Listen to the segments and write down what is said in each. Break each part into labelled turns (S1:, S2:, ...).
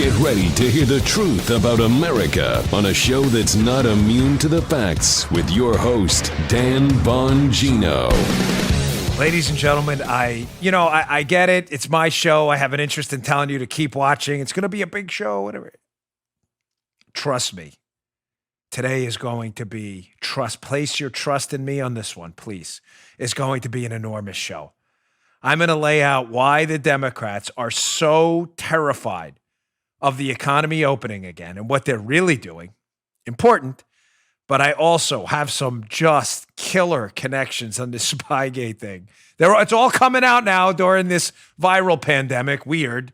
S1: Get ready to hear the truth about America on a show that's not immune to the facts with your host, Dan Bongino.
S2: Ladies and gentlemen, I get it. It's my show. I have an interest in telling you to keep watching. It's going to be a big show, whatever. Trust me. Today is going to be place your trust in me on this one, please. It's going to be an enormous show. I'm going to lay out why the Democrats are so terrified of the economy opening again and what they're really doing. Important. But I also have some just killer connections on this Spygate thing. It's all coming out now during this viral pandemic, weird,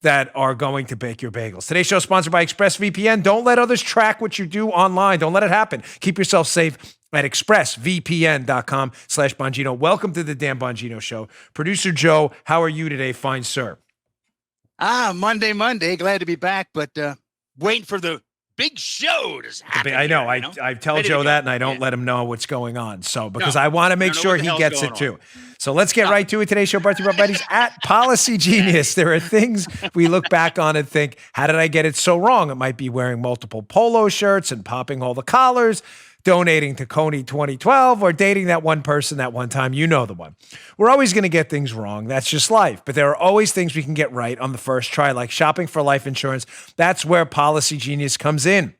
S2: that are going to bake your bagels. Today's show is sponsored by ExpressVPN. Don't let others track what you do online. Don't let it happen. Keep yourself safe at expressvpn.com/Bongino. Welcome to the Dan Bongino Show. Producer Joe, how are you today, fine sir?
S3: Monday. Glad to be back, but waiting for the big show to happen.
S2: I know. I tell Joe that, and I don't let him know what's going on. So because I want to make sure he gets it too. So let's get right to it. Today's show brought to you by buddies at Policy Genius. There are things we look back on and think, how did I get it so wrong? It might be wearing multiple polo shirts and popping all the collars, donating to Coney 2012, or dating that one person that one time. You know the one. We're always going to get things wrong. That's just life. But there are always things we can get right on the first try, like shopping for life insurance. That's where Policy Genius comes in.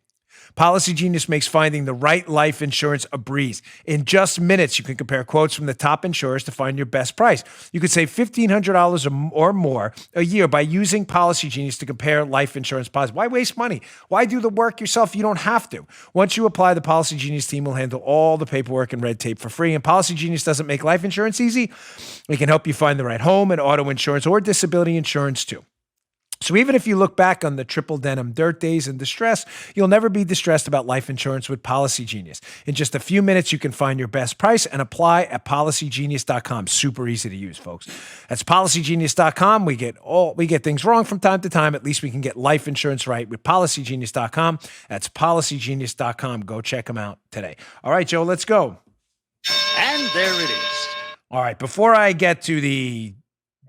S2: Policy Genius makes finding the right life insurance a breeze. In just minutes, you can compare quotes from the top insurers to find your best price. You could save $1,500 or more a year by using Policy Genius to compare life insurance policies. Why waste money? Why do the work yourself? You don't have to. Once you apply, the Policy Genius team will handle all the paperwork and red tape for free. And Policy Genius doesn't make life insurance easy. It can help you find the right home and auto insurance or disability insurance too. So even if you look back on the triple denim dirt days and distress, you'll never be distressed about life insurance with Policy Genius. In just a few minutes, you can find your best price and apply at policygenius.com. Super easy to use, folks. That's policygenius.com. We get things wrong from time to time. At least we can get life insurance right with policygenius.com. That's policygenius.com. Go check them out today. All right, Joe, let's go.
S3: And there it is.
S2: All right, before I get to the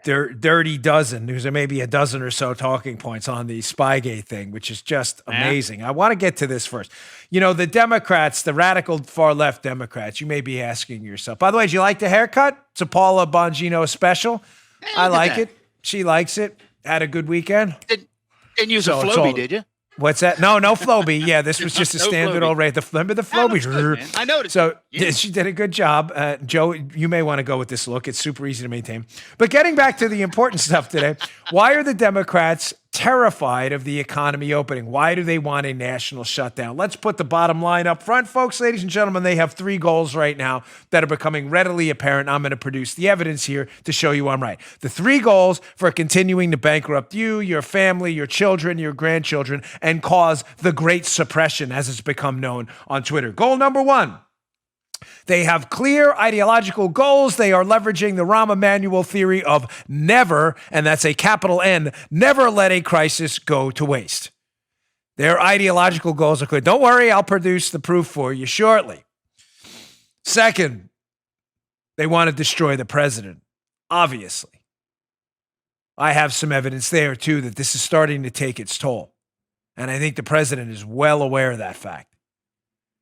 S2: dirty dozen, there's maybe a dozen or so talking points on the Spygate thing, which is just amazing. I want to get to this first. You know, the Democrats, the radical far left Democrats, you may be asking yourself, by the way, did you like the haircut? It's a Paula Bongino special. I like it. She likes it. Had a good weekend.
S3: Didn't use a Floby, did you?
S2: What's that? No Floby. Yeah, this was just a standard old rate. Remember the Floby?
S3: Good, I noticed.
S2: So she did a good job. Joe, you may want to go with this look. It's super easy to maintain. But getting back to the important stuff today, why are the Democrats terrified of the economy opening? Why do they want a national shutdown? Let's put the bottom line up front, folks. Ladies and gentlemen, they have three goals right now that are becoming readily apparent. I'm going to produce the evidence here to show you I'm right. The three goals for continuing to bankrupt you, your family, your children, your grandchildren, and cause the Great Suppression, as it's become known on Twitter. Goal number one. They have clear ideological goals. They are leveraging the Rahm Emanuel theory of never, and that's a capital N, never let a crisis go to waste. Their ideological goals are clear. Don't worry, I'll produce the proof for you shortly. Second, they want to destroy the president, obviously. I have some evidence there, too, that this is starting to take its toll. And I think the president is well aware of that fact.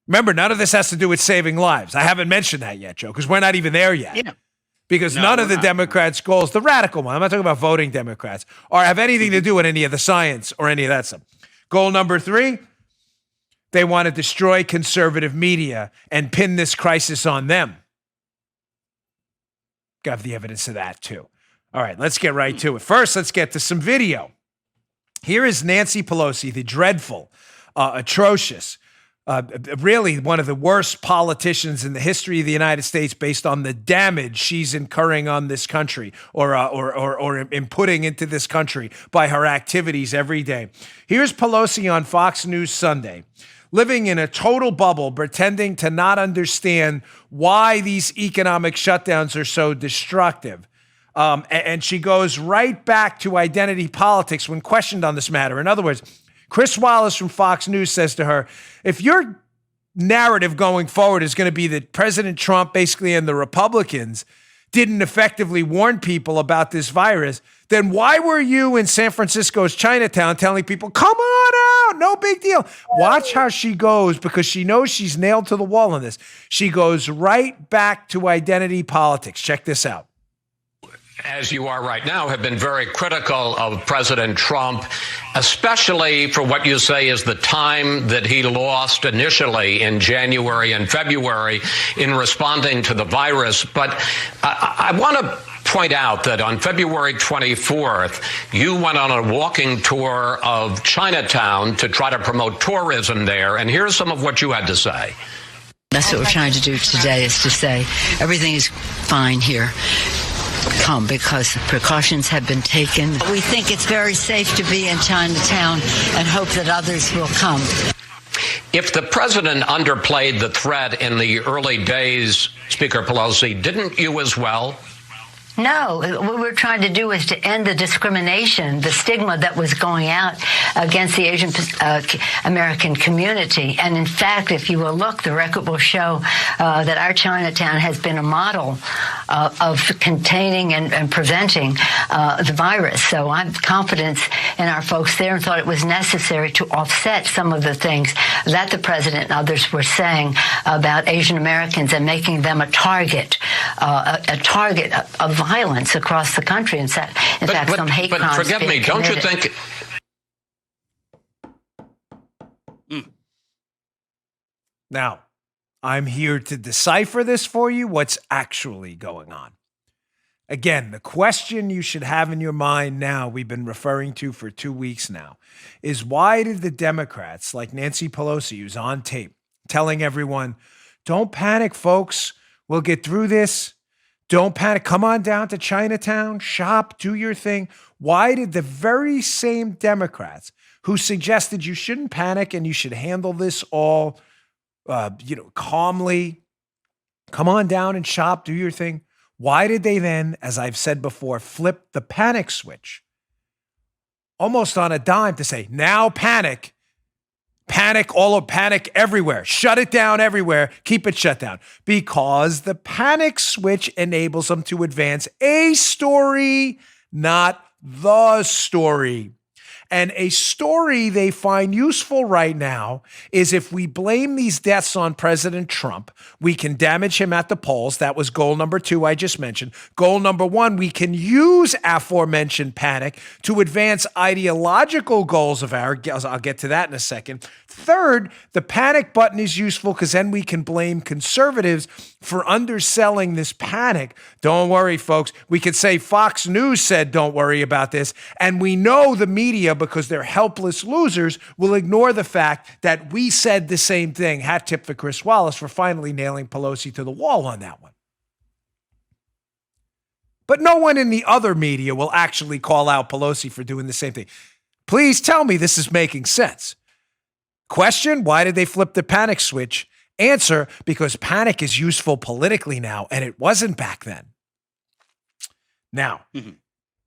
S2: Remember, none of this has to do with saving lives. I haven't mentioned that yet, Joe, because we're not even there yet. Yeah. Because none of the Democrats' goals, the radical one, I'm not talking about voting Democrats, or have anything to do with any of the science or any of that stuff. Goal number three, they want to destroy conservative media and pin this crisis on them. Got the evidence of that, too. All right, let's get right to it. First, let's get to some video. Here is Nancy Pelosi, the dreadful, atrocious, really one of the worst politicians in the history of the United States based on the damage she's incurring on this country or inputting into this country by her activities every day. Here's Pelosi on Fox News Sunday, living in a total bubble, pretending to not understand why these economic shutdowns are so destructive. And she goes right back to identity politics when questioned on this matter. In other words, Chris Wallace from Fox News says to her, if your narrative going forward is going to be that President Trump basically and the Republicans didn't effectively warn people about this virus, then why were you in San Francisco's Chinatown telling people, come on out, no big deal? Watch how she goes, because she knows she's nailed to the wall on this. She goes right back to identity politics. Check this out.
S4: As you are right now, have been very critical of President Trump, especially for what you say is the time that he lost initially in January and February in responding to the virus. But I want to point out that on February 24th, you went on a walking tour of Chinatown to try to promote tourism there. And here's some of what you had to say.
S5: That's what we're trying to do today, is to say everything is fine here. Come, because precautions have been taken. We think it's very safe to be in Chinatown and hope that others will come.
S4: If the president underplayed the threat in the early days, Speaker Pelosi, didn't you as well?
S5: No, what we're trying to do is to end the discrimination, the stigma that was going out against the Asian American community. And in fact, if you will look, the record will show that our Chinatown has been a model of containing and preventing the virus. So I'm confident in our folks there, and thought it was necessary to offset some of the things that the president and others were saying about Asian Americans and making them a target of violence across the country. In fact, some hate crimes.
S4: But forgive me, don't you think?
S2: Now, I'm here to decipher this for you, what's actually going on. Again, the question you should have in your mind now, we've been referring to for 2 weeks now, is why did the Democrats, like Nancy Pelosi, who's on tape, telling everyone, don't panic, folks, we'll get through this. Don't panic. Come on down to Chinatown, shop, do your thing. Why did the very same Democrats who suggested you shouldn't panic and you should handle this all, calmly, come on down and shop, do your thing? Why did they then, as I've said before, flip the panic switch almost on a dime to say, now panic? Panic everywhere. Shut it down everywhere. Keep it shut down. Because the panic switch enables them to advance a story, not the story. And a story they find useful right now is if we blame these deaths on President Trump, we can damage him at the polls. That was goal number 2 I just mentioned. Goal number 1, we can use aforementioned panic to advance ideological goals of ours. I'll get to that in a second. Third, the panic button is useful because then we can blame conservatives for underselling this panic. Don't worry, folks. We could say Fox News said don't worry about this. And we know the media, because they're helpless losers, will ignore the fact that we said the same thing. Hat tip for Chris Wallace for finally nailing Pelosi to the wall on that one. But no one in the other media will actually call out Pelosi for doing the same thing. Please tell me this is making sense. Question, why did they flip the panic switch? Answer, because panic is useful politically now, and it wasn't back then. Now,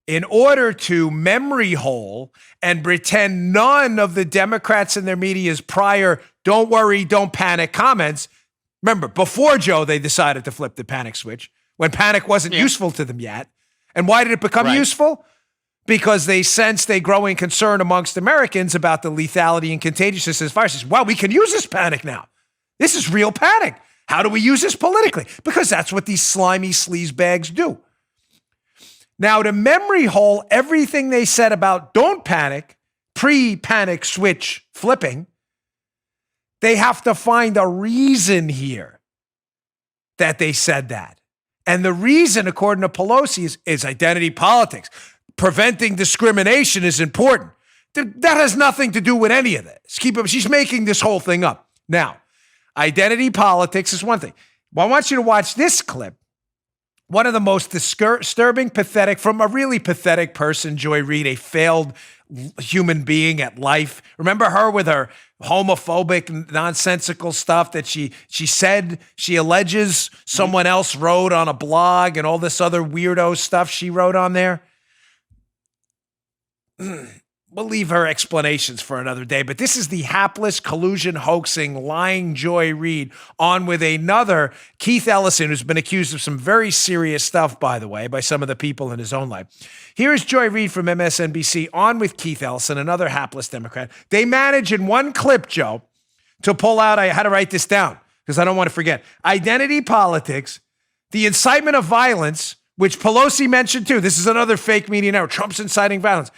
S2: in order to memory hole and pretend none of the Democrats and their media's prior don't worry, don't panic comments, remember, before Joe, they decided to flip the panic switch when panic wasn't useful to them yet. And why did it become useful? Because they sensed a growing concern amongst Americans about the lethality and contagiousness of this virus. Wow, we can use this panic now. This is real panic. How do we use this politically? Because that's what these slimy sleazebags do. Now, to memory hole everything they said about don't panic, pre-panic switch flipping, they have to find a reason here that they said that. And the reason, according to Pelosi, is identity politics. Preventing discrimination is important. That has nothing to do with any of this. She's making this whole thing up. Now, identity politics is one thing. Well, I want you to watch this clip. One of the most disturbing, pathetic, from a really pathetic person, Joy Reid, a failed human being at life. Remember her with her homophobic, nonsensical stuff that she said she alleges someone else wrote on a blog and all this other weirdo stuff she wrote on there? we'll leave her explanations for another day, but this is the hapless, collusion, hoaxing, lying Joy Reid on with another Keith Ellison, who's been accused of some very serious stuff, by the way, by some of the people in his own life. Here's Joy Reid from MSNBC on with Keith Ellison, another hapless Democrat. They manage in one clip, Joe, to pull out, I had to write this down because I don't want to forget, identity politics, the incitement of violence, which Pelosi mentioned too. This is another fake media network. Trump's inciting violence.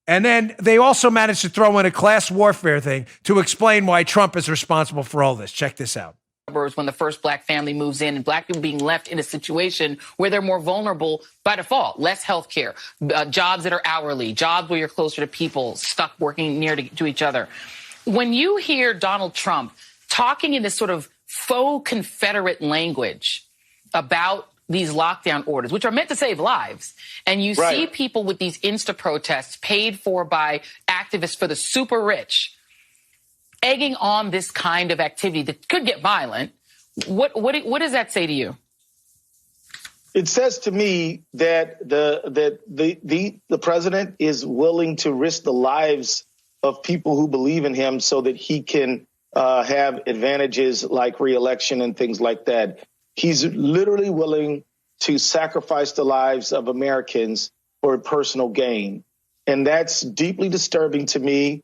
S2: And then they also managed to throw in a class warfare thing to explain why Trump is responsible for all this. Check this out.
S6: When the first black family moves in and black people being left in a situation where they're more vulnerable by default, less health care, jobs that are hourly, jobs where you're closer to people, stuck working near to each other. When you hear Donald Trump talking in this sort of faux Confederate language about these lockdown orders, which are meant to save lives, and you see people with these Insta protests paid for by activists for the super rich, egging on this kind of activity that could get violent, what does that say to you?
S7: It says to me that the president is willing to risk the lives of people who believe in him so that he can have advantages like re-election and things like that. He's literally willing to sacrifice the lives of Americans for personal gain. And that's deeply disturbing to me.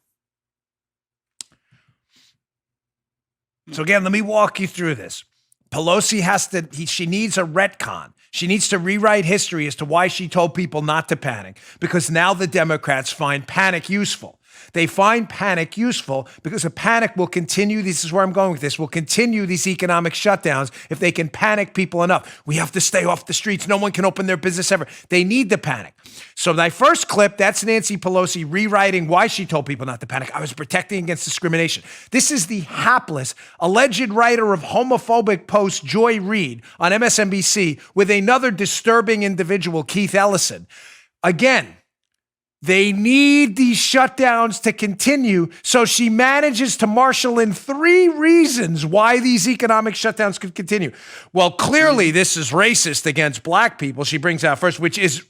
S2: So again, let me walk you through this. Pelosi she needs a retcon. She needs to rewrite history as to why she told people not to panic, because now the Democrats find panic useful. They find panic useful because a panic will continue. This is where I'm going with this. Will continue these economic shutdowns if they can panic people enough. We have to stay off the streets. No one can open their business ever. They need the panic. So my first clip, that's Nancy Pelosi rewriting why she told people not to panic. I was protecting against discrimination. This is the hapless, alleged writer of homophobic posts, Joy Reid, on MSNBC with another disturbing individual, Keith Ellison. Again, they need these shutdowns to continue, so she manages to marshal in 3 reasons why these economic shutdowns could continue. Well, clearly this is racist against black people, she brings out first, which is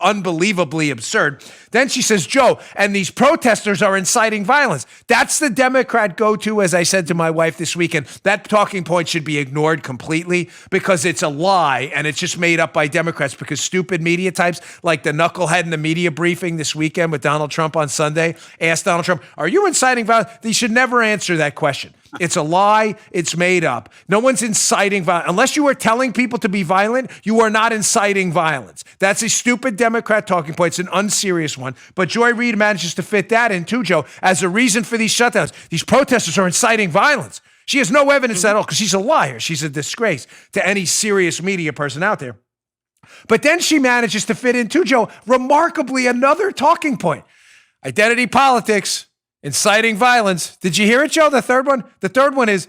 S2: unbelievably absurd. Then she says, Joe, and these protesters are inciting violence. That's the Democrat go-to, as I said to my wife this weekend. That talking point should be ignored completely because it's a lie and it's just made up by Democrats because stupid media types like the knucklehead in the media briefing this weekend with Donald Trump on Sunday asked Donald Trump, are you inciting violence? They should never answer that question. It's a lie. It's made up. No one's inciting violence. Unless you are telling people to be violent, you are not inciting violence. That's a stupid Democrat talking point. It's an unserious one. But Joy Reid manages to fit that in too, Joe, as a reason for these shutdowns. These protesters are inciting violence. She has no evidence at all because she's a liar. She's a disgrace to any serious media person out there. But then she manages to fit in too, Joe, remarkably another talking point. Identity politics, inciting violence. Did you hear it, Joe? The third one? The third one is,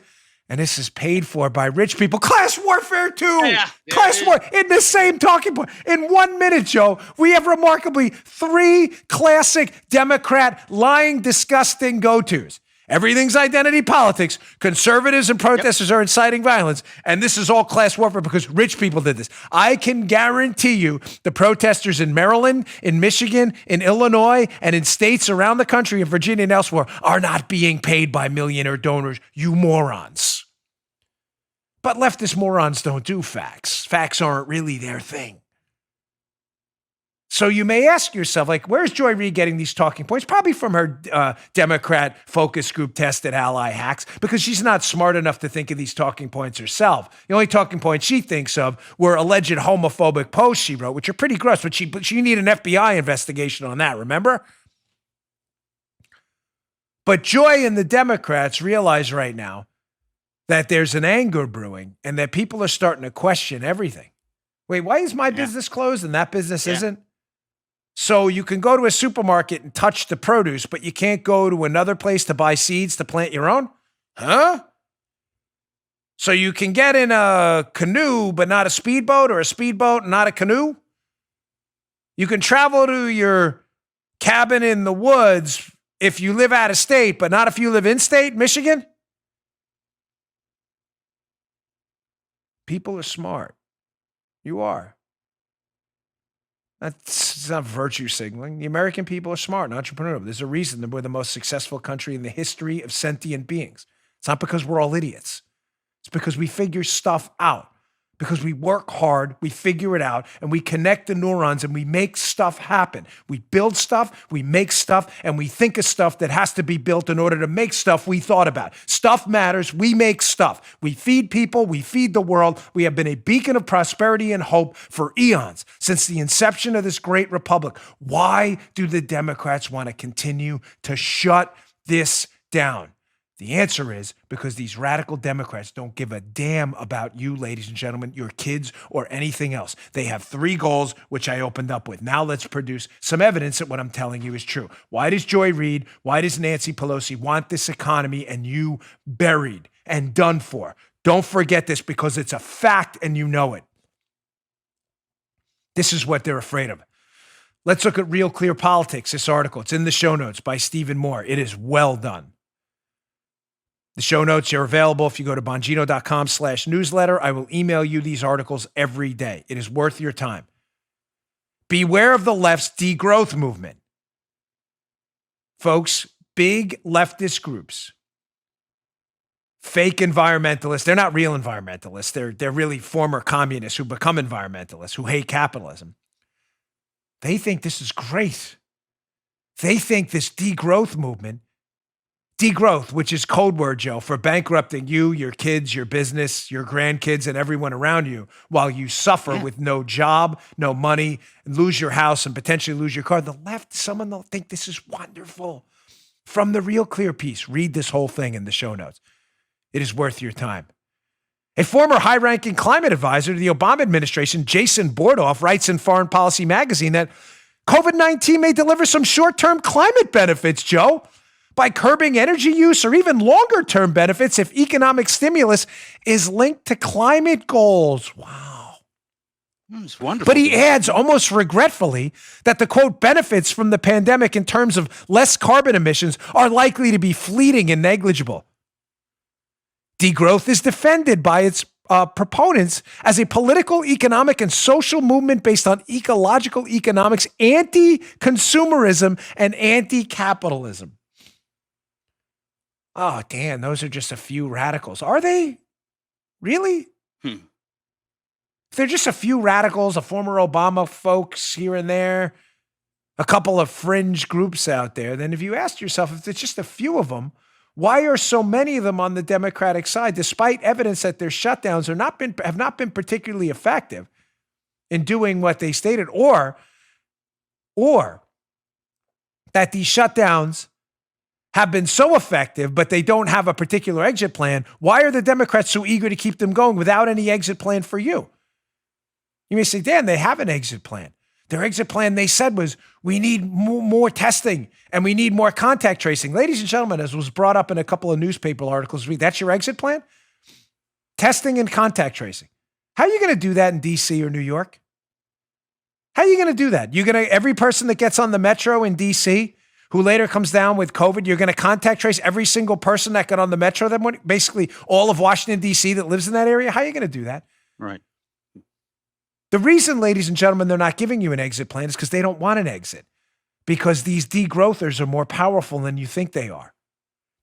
S2: and this is paid for by rich people. Class warfare too. Class war in the same talking point. In 1 minute, Joe, we have remarkably 3 classic Democrat lying, disgusting go-tos. Everything's identity politics. Conservatives and protesters are inciting violence. And this is all class warfare because rich people did this. I can guarantee you the protesters in Maryland, in Michigan, in Illinois, and in states around the country, in Virginia and elsewhere, are not being paid by millionaire donors. You morons. But leftist morons don't do facts. Facts aren't really their thing. So you may ask yourself, like, where's Joy Reid getting these talking points? Probably from her Democrat focus group tested ally hacks, because she's not smart enough to think of these talking points herself. The only talking points she thinks of were alleged homophobic posts she wrote, which are pretty gross, but she need an FBI investigation on that, remember? But Joy and the Democrats realize right now that there's an anger brewing and that people are starting to question everything. Wait, why is my business closed and that business isn't? So you can go to a supermarket and touch the produce, but you can't go to another place to buy seeds to plant your own? Huh? So you can get in a canoe, but not a speedboat, or a speedboat and not a canoe? You can travel to your cabin in the woods if you live out of state, but not if you live in state, Michigan? People are smart. You are. It's not virtue signaling. The American people are smart and entrepreneurial. There's a reason that we're the most successful country in the history of sentient beings. It's not because we're all idiots. It's because we figure stuff out. Because we work hard, we figure it out, and we connect the neurons and we make stuff happen. We build stuff, we make stuff, and we think of stuff that has to be built in order to make stuff we thought about. Stuff matters. We make stuff. We feed people. We feed the world. We have been a beacon of prosperity and hope for eons since the inception of this great republic. Why do the Democrats want to continue to shut this down? The answer is because these radical Democrats don't give a damn about you, ladies and gentlemen, your kids, or anything else. They have 3 goals, which I opened up with. Now let's produce some evidence that what I'm telling you is true. Why does Joy Reid, why does Nancy Pelosi want this economy and you buried and done for? Don't forget this because it's a fact and you know it. This is what they're afraid of. Let's look at Real Clear Politics, this article. It's in the show notes by Stephen Moore. It is well done. The show notes are available if you go to bongino.com/newsletter. I will email you these articles every day. It is worth your time. Beware of the left's degrowth movement. Folks, big leftist groups, fake environmentalists, they're not real environmentalists. They're really former communists who become environmentalists, who hate capitalism. They think this is great. They think this degrowth movement, degrowth, which is code word, Joe, for bankrupting you, your kids, your business, your grandkids, and everyone around you while you suffer with no job, no money, and lose your house and potentially lose your car. The left, someone will think this is wonderful. From the Real Clear piece, read this whole thing in the show notes. It is worth your time. A former high-ranking climate advisor to the Obama administration, Jason Bordoff, writes in Foreign Policy magazine that COVID-19 may deliver some short-term climate benefits, Joe, by curbing energy use or even longer-term benefits if economic stimulus is linked to climate goals. Wow.
S3: It's wonderful.
S2: But he adds, almost regretfully, that the, quote, benefits from the pandemic in terms of less carbon emissions are likely to be fleeting and negligible. Degrowth is defended by its proponents as a political, economic, and social movement based on ecological economics, anti-consumerism, and anti-capitalism. Oh, Dan, those are just a few radicals. Are they? Really? If they're just a few radicals, a former Obama folks here and there, a couple of fringe groups out there, then if you ask yourself, if it's just a few of them, why are so many of them on the Democratic side, despite evidence that their shutdowns have not been particularly effective in doing what they stated, or that these shutdowns have been so effective, but they don't have a particular exit plan? Why are the Democrats so eager to keep them going without any exit plan for you? You may say, Dan, they have an exit plan. Their exit plan, they said, was we need more testing and we need more contact tracing. Ladies and gentlemen, as was brought up in a couple of newspaper articles, that's your exit plan? Testing and contact tracing. How are you going to do that in D.C. or New York? How are you going to do that? Every person that gets on the metro in D.C. who later comes down with COVID, you're going to contact trace every single person that got on the metro that morning, basically all of Washington, D.C. that lives in that area? How are you going to do that?
S3: Right.
S2: The reason, ladies and gentlemen, they're not giving you an exit plan is because they don't want an exit, because these degrowthers are more powerful than you think they are.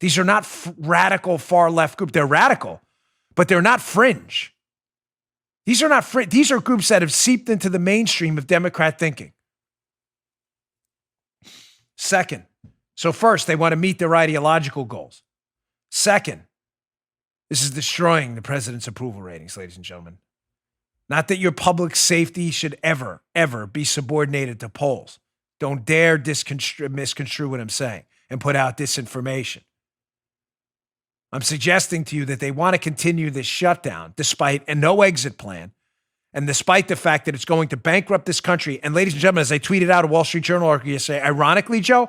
S2: These are not radical far left group. They're radical, but they're not fringe. These are not fringe. These are groups that have seeped into the mainstream of Democrat thinking. Second, so first, they want to meet their ideological goals. Second, this is destroying the president's approval ratings, ladies and gentlemen. Not that your public safety should ever, ever be subordinated to polls. Don't dare misconstrue what I'm saying and put out disinformation. I'm suggesting to you that they want to continue this shutdown despite a no exit plan and despite the fact that it's going to bankrupt this country. And ladies and gentlemen, as I tweeted out a Wall Street Journal article yesterday, ironically, Joe,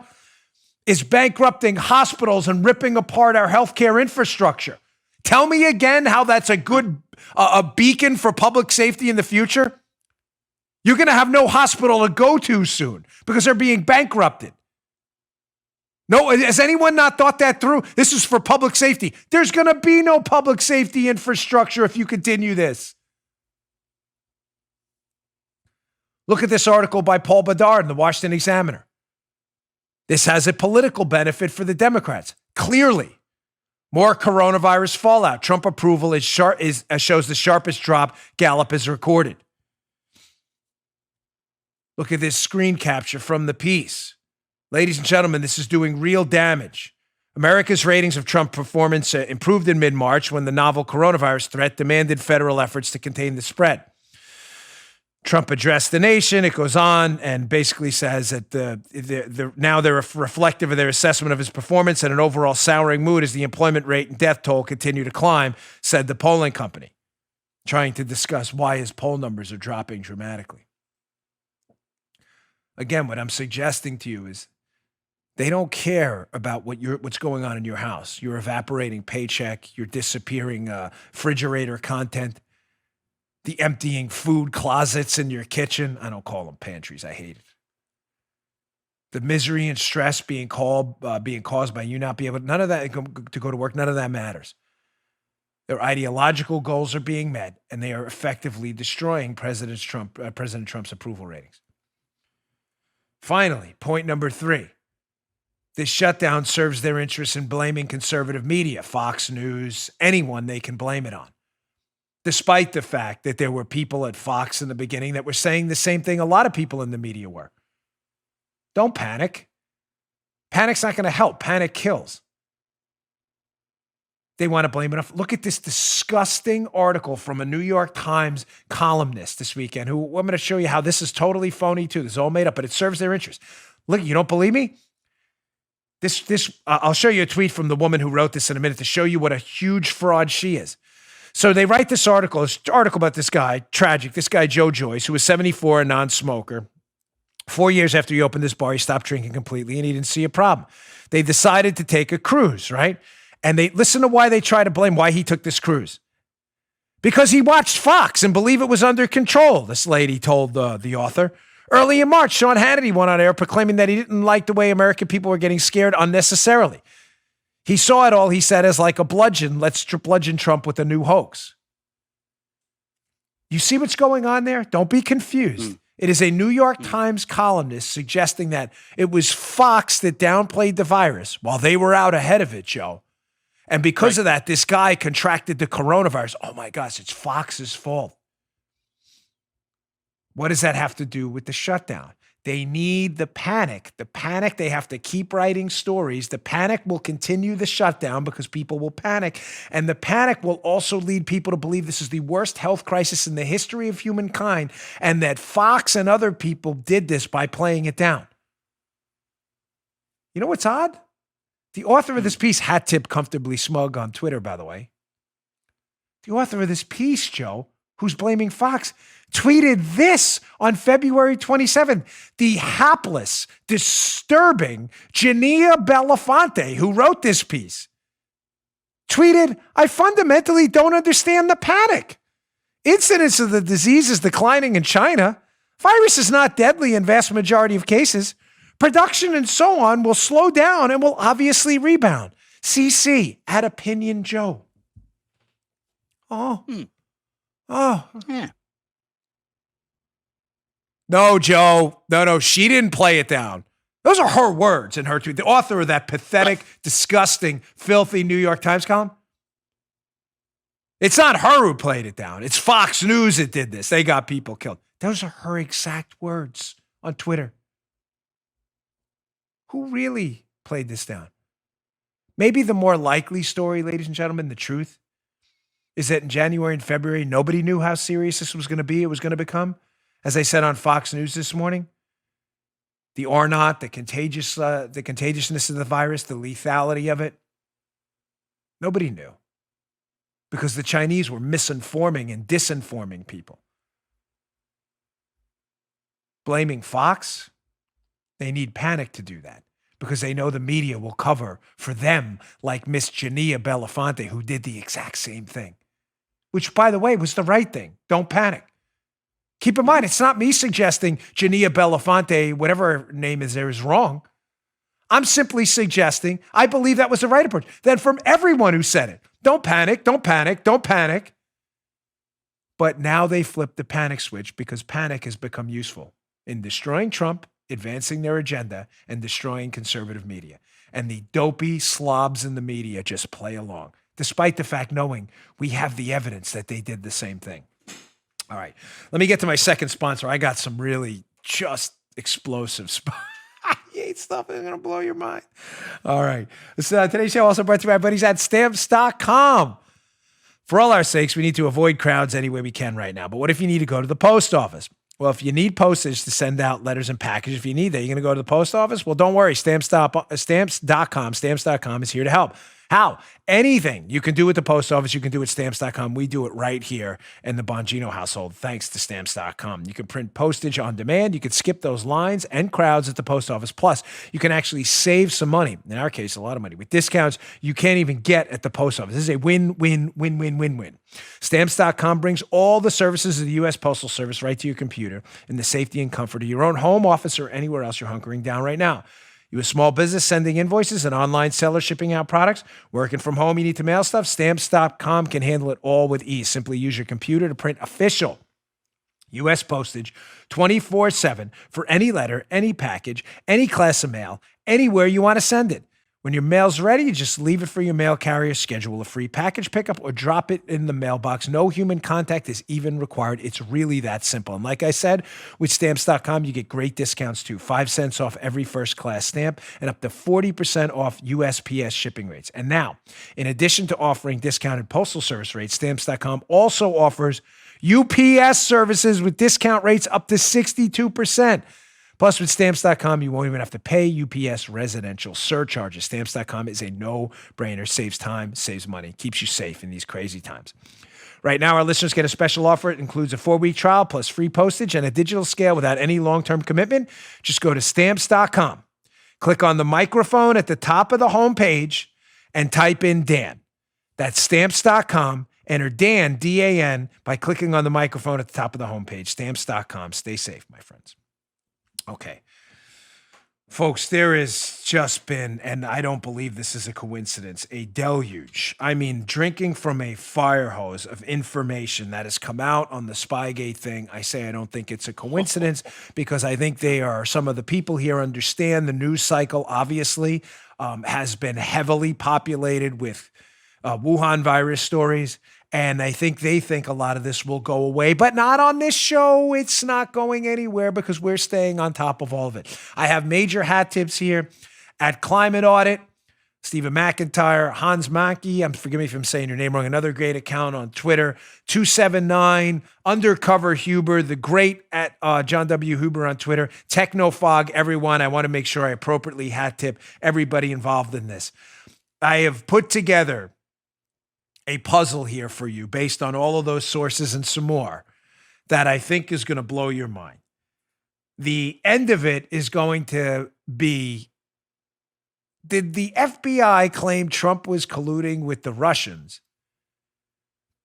S2: is bankrupting hospitals and ripping apart our healthcare infrastructure. Tell me again how that's a good a beacon for public safety in the future. You're going to have no hospital to go to soon because they're being bankrupted. No, has anyone not thought that through? This is for public safety. There's going to be no public safety infrastructure if you continue this. Look at this article by Paul Bedard in the Washington Examiner. This has a political benefit for the Democrats. Clearly, more coronavirus fallout. Trump approval shows the sharpest drop Gallup has recorded. Look at this screen capture from the piece. Ladies and gentlemen, this is doing real damage. America's ratings of Trump performance improved in mid-March when the novel coronavirus threat demanded federal efforts to contain the spread. Trump addressed the nation. It goes on and basically says that now they're reflective of their assessment of his performance and an overall souring mood as the employment rate and death toll continue to climb, said the polling company, trying to discuss why his poll numbers are dropping dramatically. Again, what I'm suggesting to you is they don't care about what's going on in your house. Your evaporating paycheck, your disappearing refrigerator content, the emptying food closets in your kitchen. I don't call them pantries. I hate it. The misery and stress being caused by you not being able, none of that to go to work, none of that matters. Their ideological goals are being met, and they are effectively destroying President Trump's approval ratings. Finally, point number 3. This shutdown serves their interests in blaming conservative media, Fox News, anyone they can blame it on. Despite the fact that there were people at Fox in the beginning that were saying the same thing a lot of people in the media were. Don't panic. Panic's not going to help. Panic kills. They want to blame it off. Look at this disgusting article from a New York Times columnist this weekend, who I'm going to show you how this is totally phony too. This is all made up, but it serves their interest. Look, you don't believe me? I'll show you a tweet from the woman who wrote this in a minute to show you what a huge fraud she is. So they write this article about this guy, tragic, this guy Joe Joyce, who was 74, a non-smoker. 4 years after he opened this bar, he stopped drinking completely and he didn't see a problem. They decided to take a cruise, right? And they listen to why they try to blame why he took this cruise. Because he watched Fox and believed it was under control, this lady told the author. Early in March, Sean Hannity went on air proclaiming that he didn't like the way American people were getting scared unnecessarily. He saw it all, he said, as like a bludgeon. Let's bludgeon Trump with a new hoax. You see what's going on there? Don't be confused. It is a New York Times columnist suggesting that it was Fox that downplayed the virus while they were out ahead of it, Joe. And because of that, this guy contracted the coronavirus. Oh my gosh, it's Fox's fault. What does that have to do with the shutdown? They need the panic. The panic, they have to keep writing stories. The panic will continue the shutdown because people will panic. And the panic will also lead people to believe this is the worst health crisis in the history of humankind and that Fox and other people did this by playing it down. You know what's odd? The author of this piece, hat tip comfortably smug on Twitter, by the way. The author of this piece, Joe, who's blaming Fox, tweeted this on February 27th. The hapless, disturbing Jania Belafonte, who wrote this piece, tweeted, I fundamentally don't understand the panic. Incidence of the disease is declining in China. Virus is not deadly in vast majority of cases. Production and so on will slow down and will obviously rebound. CC, at Opinion Joe. Oh.
S3: Yeah.
S2: No, Joe. No, she didn't play it down. Those are her words in her tweet. The author of that pathetic, disgusting, filthy New York Times column. It's not her who played it down. It's Fox News that did this. They got people killed. Those are her exact words on Twitter. Who really played this down? Maybe the more likely story, ladies and gentlemen, the truth, is that in January and February, nobody knew how serious this was going to be, it was going to become. As I said on Fox News this morning, the or not, the contagiousness of the virus, the lethality of it, nobody knew. Because the Chinese were misinforming and disinforming people. Blaming Fox? They need panic to do that because they know the media will cover for them like Miss Jania Belafonte, who did the exact same thing, which, by the way, was the right thing. Don't panic. Keep in mind, it's not me suggesting Jania Belafonte, whatever her name is there, is wrong. I'm simply suggesting I believe that was the right approach. Then from everyone who said it, don't panic, don't panic, don't panic. But now they flipped the panic switch because panic has become useful. in destroying Trump, advancing their agenda, and destroying conservative media. And the dopey slobs in the media just play along, despite the fact knowing we have the evidence that they did the same thing. All right, let me get to my second sponsor. I got some really just explosive I hate stuff that's going to blow your mind. All right. Today's show also brought to you by our buddies at Stamps.com. For all our sakes, we need to avoid crowds any way we can right now. But what if you need to go to the post office? Well, if you need postage to send out letters and packages, if you need that, you're going to go to the post office? Well, don't worry. Stamps.com is here to help. How? Anything you can do with the post office, you can do at Stamps.com. We do it right here in the Bongino household, thanks to Stamps.com. You can print postage on demand. You can skip those lines and crowds at the post office. Plus, you can actually save some money. In our case, a lot of money. With discounts you can't even get at the post office. This is a win-win-win-win-win-win. Stamps.com brings all the services of the U.S. Postal Service right to your computer in the safety and comfort of your own home office or anywhere else you're hunkering down right now. You a small business sending invoices, an online seller shipping out products, working from home, you need to mail stuff? Stamps.com can handle it all with ease. Simply use your computer to print official U.S. postage 24/7 for any letter, any package, any class of mail, anywhere you want to send it. When your mail's ready, you just leave it for your mail carrier, schedule a free package pickup, or drop it in the mailbox. No human contact is even required. It's really that simple. And like I said, with Stamps.com, you get great discounts too. 5 cents off every first-class stamp and up to 40% off USPS shipping rates. And now, in addition to offering discounted postal service rates, Stamps.com also offers UPS services with discount rates up to 62%. Plus, with Stamps.com, you won't even have to pay UPS residential surcharges. Stamps.com is a no-brainer. Saves time, saves money, keeps you safe in these crazy times. Right now, our listeners get a special offer. It includes a 4-week trial plus free postage and a digital scale without any long-term commitment. Just go to Stamps.com. Click on the microphone at the top of the homepage and type in Dan. That's Stamps.com. Enter Dan, D-A-N, by clicking on the microphone at the top of the homepage. Stamps.com. Stay safe, my friends. Okay. Folks, there has just been, and I don't believe this is a coincidence, a deluge. I mean, drinking from a fire hose of information that has come out on the Spygate thing. I say I don't think it's a coincidence because I think they are, some of the people here understand the news cycle, obviously, has been heavily populated with Wuhan virus stories. And I think they think a lot of this will go away, but not on this show. It's not going anywhere because we're staying on top of all of it. I have major hat tips here at Climate Audit, Stephen McIntyre, Hans Mankey. Forgive me if I'm saying your name wrong. Another great account on Twitter, 279, Undercover Huber, the great at John W. Huber on Twitter, Technofog, everyone. I want to make sure I appropriately hat tip everybody involved in this. I have put together a puzzle here for you based on all of those sources and some more that I think is going to blow your mind. The end of it is going to be, did the FBI claim Trump was colluding with the Russians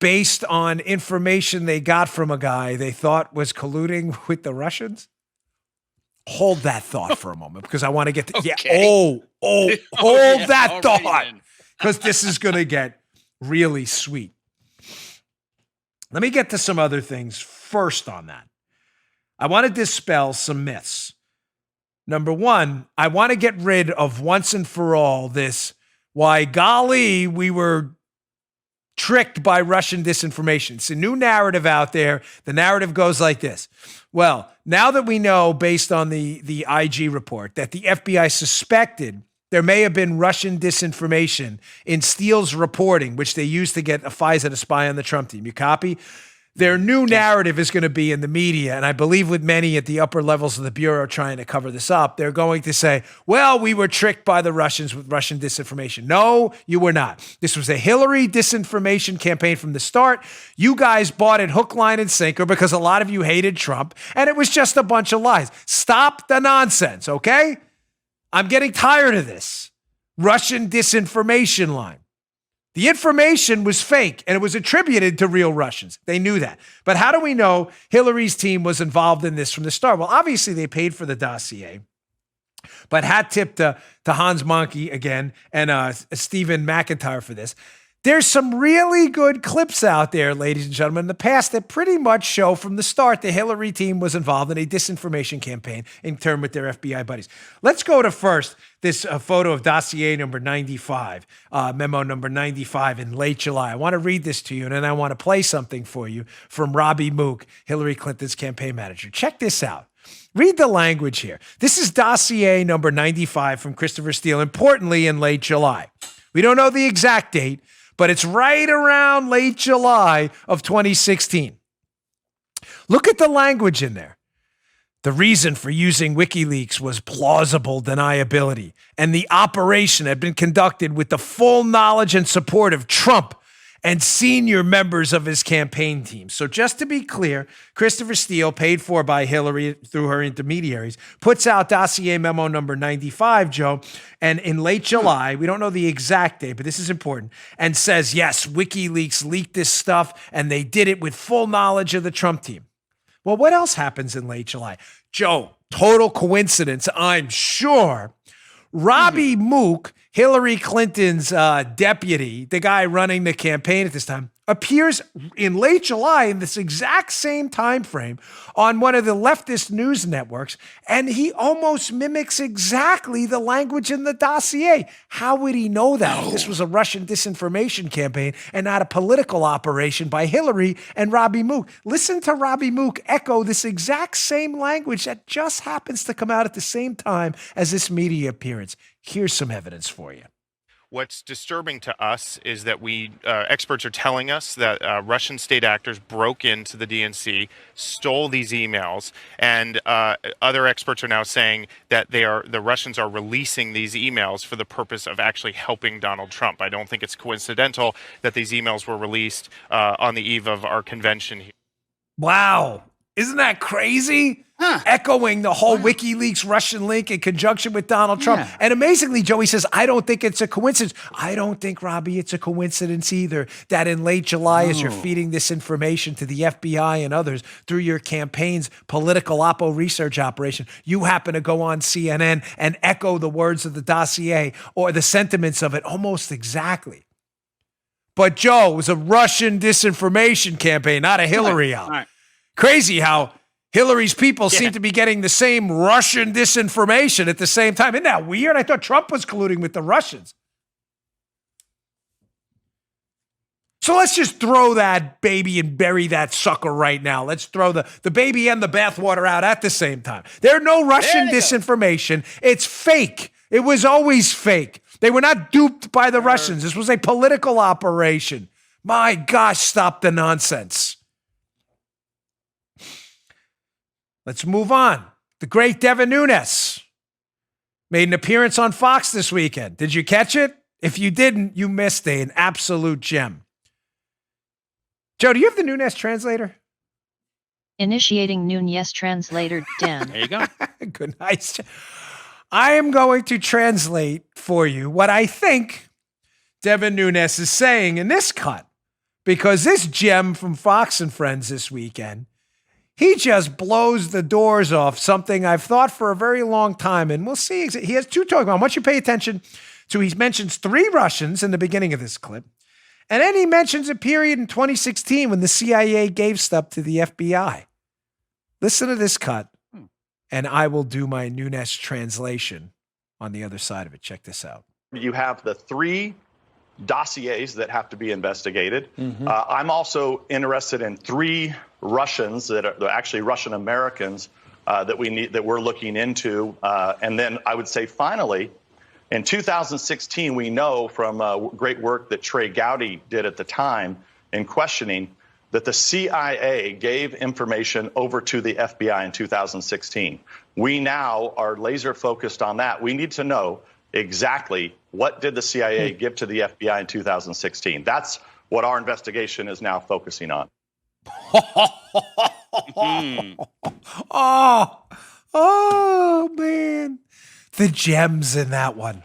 S2: based on information they got from a guy they thought was colluding with the Russians? Hold that thought for a moment because I want to get to,
S3: Okay.
S2: hold that thought because this is going to get really sweet. Let me get to some other things first on that. I want to dispel some myths. Number one, I want to get rid of once and for all this, why golly, we were tricked by Russian disinformation. It's a new narrative out there. The narrative goes like this. Well, now that we know, based on the IG report, that the FBI suspected there may have been Russian disinformation in Steele's reporting, which they used to get a FISA to spy on the Trump team. You copy? Their new narrative is going to be in the media, and I believe with many at the upper levels of the Bureau trying to cover this up, they're going to say, well, we were tricked by the Russians with Russian disinformation. No, you were not. This was a Hillary disinformation campaign from the start. You guys bought it hook, line, and sinker because a lot of you hated Trump, and it was just a bunch of lies. Stop the nonsense, okay? I'm getting tired of this Russian disinformation line. The information was fake and it was attributed to real Russians. They knew that. But how do we know Hillary's team was involved in this from the start? Well, obviously they paid for the dossier, but hat tip to Hans Mankey again and Stephen McIntyre for this. There's some really good clips out there, ladies and gentlemen, in the past that pretty much show from the start the Hillary team was involved in a disinformation campaign in turn with their FBI buddies. Let's go to first this photo of dossier number 95, memo number 95 in late July. I want to read this to you, and then I want to play something for you from Robbie Mook, Hillary Clinton's campaign manager. Check this out. Read the language here. This is dossier number 95 from Christopher Steele, importantly in late July. We don't know the exact date, but it's right around late July of 2016. Look at the language in there. The reason for using WikiLeaks was plausible deniability, and the operation had been conducted with the full knowledge and support of Trump and senior members of his campaign team. So just to be clear, Christopher Steele, paid for by Hillary through her intermediaries, puts out dossier memo number 95, Joe, and in late July, we don't know the exact date, but this is important, and says, yes, WikiLeaks leaked this stuff, and they did it with full knowledge of the Trump team. Well, what else happens in late July? Joe, total coincidence, I'm sure. Robbie Mook, Hillary Clinton's deputy, the guy running the campaign at this time, appears in late July in this exact same time frame on one of the leftist news networks, and he almost mimics exactly the language in the dossier. How would he know that? No. This was a Russian disinformation campaign and not a political operation by Hillary and Robbie Mook. Listen to Robbie Mook echo this exact same language that just happens to come out at the same time as this media appearance. Here's some evidence for you.
S8: What's disturbing to us is that experts are telling us that Russian state actors broke into the DNC, stole these emails, and other experts are now saying that the Russians are releasing these emails for the purpose of actually helping Donald Trump. I don't think it's coincidental that these emails were released on the eve of our convention here.
S2: Wow. Isn't that crazy? Huh. Echoing the whole WikiLeaks Russian link in conjunction with Donald Trump. Yeah. And amazingly, Joey says, I don't think it's a coincidence. I don't think, Robbie, it's a coincidence either that in late July, as you're feeding this information to the FBI and others through your campaign's political oppo research operation, you happen to go on CNN and echo the words of the dossier or the sentiments of it almost exactly. But Joe, it was a Russian disinformation campaign, not a Hillary out. Right. Crazy how Hillary's people seem to be getting the same Russian disinformation at the same time. Isn't that weird? I thought Trump was colluding with the Russians. So let's just throw that baby and bury that sucker right now. Let's throw the baby and the bathwater out at the same time. There's no Russian disinformation. It's fake. It was always fake. They were not duped by the Russians. This was a political operation. My gosh, stop the nonsense. Let's move on. The great Devin Nunes made an appearance on Fox this weekend. Did you catch it? If you didn't, you missed an absolute gem. Joe, do you have the Nunes translator?
S9: Initiating Nunes translator, Dan.
S8: There you go.
S2: Good night. I am going to translate for you what I think Devin Nunes is saying in this cut, because this gem from Fox and Friends this weekend, he just blows the doors off something I've thought for a very long time, and we'll see. He has two talking about. I want you to pay attention to, he mentions 3 Russians in the beginning of this clip, and then he mentions a period in 2016 when the CIA gave stuff to the FBI. Listen to this cut, and I will do my Nunes translation on the other side of it. Check this out.
S10: You have the 3 dossiers that have to be investigated. I'm also interested in 3 Russians that are actually Russian Americans that we're looking into. And then I would say finally, in 2016, we know from great work that Trey Gowdy did at the time in questioning that the CIA gave information over to the FBI in 2016. We now are laser focused on that. We need to know exactly what did the CIA give to the FBI in 2016. That's what our investigation is now focusing on.
S2: Oh, man. The gems in that one.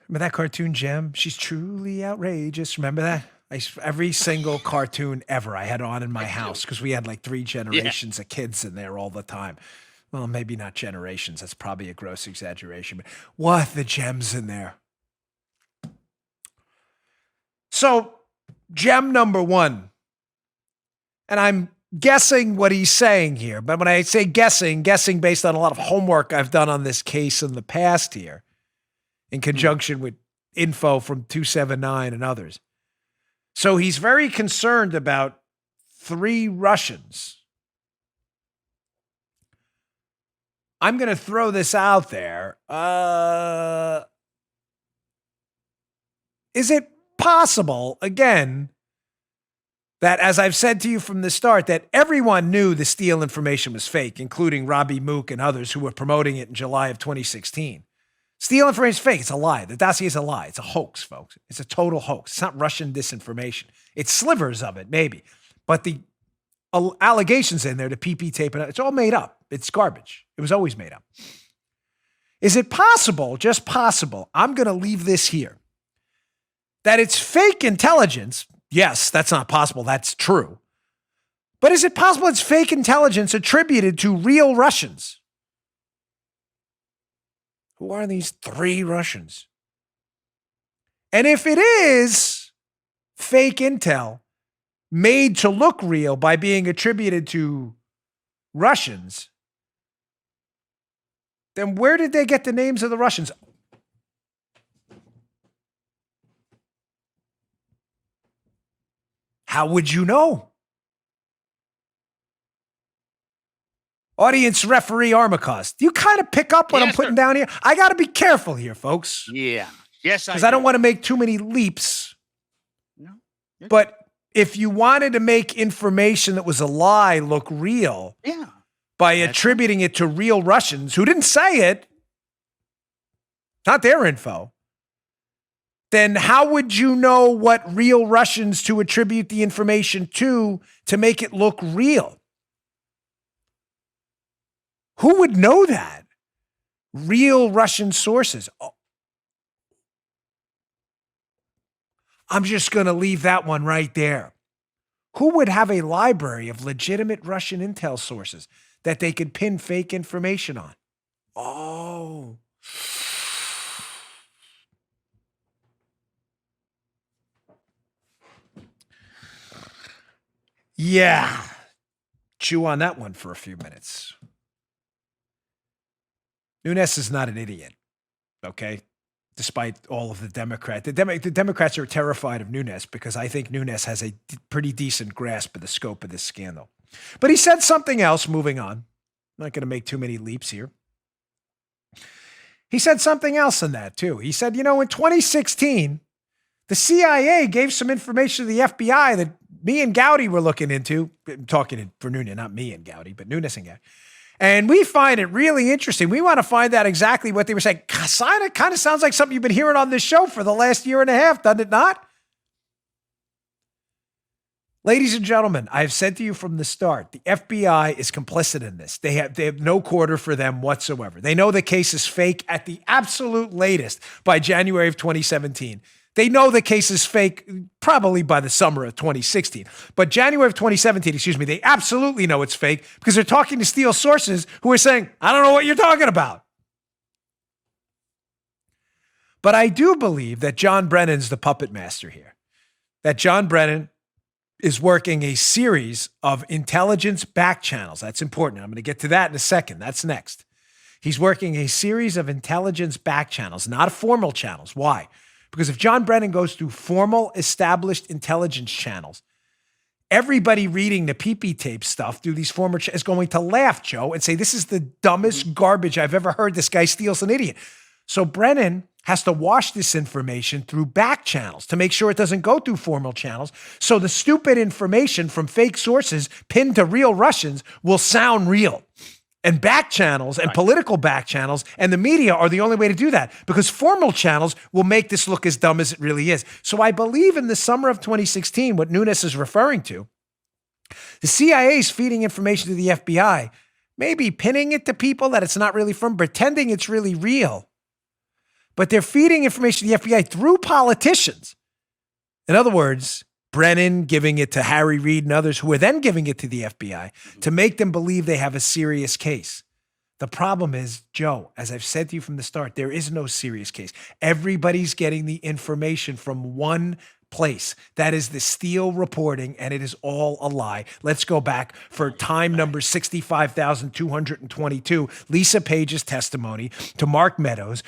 S2: Remember that cartoon, Gem? She's truly outrageous. Remember that? Every single cartoon ever I had on in my house because we had like 3 generations of kids in there all the time. Well, maybe not generations. That's probably a gross exaggeration. But what the gems in there. So, gem number one, and I'm guessing what he's saying here, but when I say guessing based on a lot of homework I've done on this case in the past here, in conjunction with info from 279 and others. So he's very concerned about 3 Russians. I'm going to throw this out there. Is it possible, again, that, as I've said to you from the start, that everyone knew the Steele information was fake, including Robbie Mook and others who were promoting it in July of 2016? Steele information is fake. It's a lie. The dossier is a lie. It's a hoax, folks. It's a total hoax. It's not Russian disinformation. It's slivers of it, maybe. But the allegations in there, the PP tape, it's all made up. It's garbage. It was always made up. Is it possible, just possible, I'm going to leave this here, that it's fake intelligence? Yes, that's not possible. That's true. But is it possible it's fake intelligence attributed to real Russians? Who are these 3 Russians? And if it is fake intel made to look real by being attributed to Russians, then where did they get the names of the Russians? How would you know? Audience referee Armacost. Do you kind of pick up what I'm putting down here? I got to be careful here, folks.
S3: Yeah. Yes,
S2: because I don't want to make too many leaps. No. But if you wanted to make information that was a lie look real, by attributing it to real Russians who didn't say it, not their info, then how would you know what real Russians to attribute the information to make it look real? Who would know that? Real Russian sources. Oh. I'm just going to leave that one right there. Who would have a library of legitimate Russian intel sources that they could pin fake information on? Oh. Yeah. Chew on that one for a few minutes. Nunes is not an idiot, okay? Despite all of the Democrats. The Democrats are terrified of Nunes because I think Nunes has a pretty decent grasp of the scope of this scandal. But he said something else, moving on. I'm not going to make too many leaps here. He said something else in that, too. He said, in 2016, the CIA gave some information to the FBI that me and Gowdy were looking into. I'm talking for Nunes, not me and Gowdy, but Nunes and Gowdy. And we find it really interesting. We want to find out exactly what they were saying. It kind of sounds like something you've been hearing on this show for the last year and a half, doesn't it not? Ladies and gentlemen, I've said to you from the start, the FBI is complicit in this. They have no quarter for them whatsoever. They know the case is fake at the absolute latest by January of 2017. They know the case is fake probably by the summer of 2016. But January of 2017, they absolutely know it's fake because they're talking to Steele sources who are saying, I don't know what you're talking about. But I do believe that John Brennan's the puppet master here. That John Brennan is working a series of intelligence back channels. That's important. I'm going to get to that in a second. That's next. He's working a series of intelligence back channels, not formal channels. Why? Because if John Brennan goes through formal, established intelligence channels, everybody reading the PP tape stuff through these former is going to laugh, Joe, and say, this is the dumbest garbage I've ever heard. This guy Steele's an idiot. So Brennan has to wash this information through back channels to make sure it doesn't go through formal channels. So the stupid information from fake sources pinned to real Russians will sound real. And back channels and political back channels and the media are the only way to do that because formal channels will make this look as dumb as it really is. So I believe in the summer of 2016, what Nunes is referring to, the CIA is feeding information to the FBI, maybe pinning it to people that it's not really from, pretending it's really real. But they're feeding information to the FBI through politicians. In other words, Brennan giving it to Harry Reid and others who are then giving it to the FBI to make them believe they have a serious case. The problem is, Joe, as I've said to you from the start, there is no serious case. Everybody's getting the information from one place. That is the Steele reporting, and it is all a lie. Let's go back for time number 65,222, Lisa Page's testimony to Mark Meadows,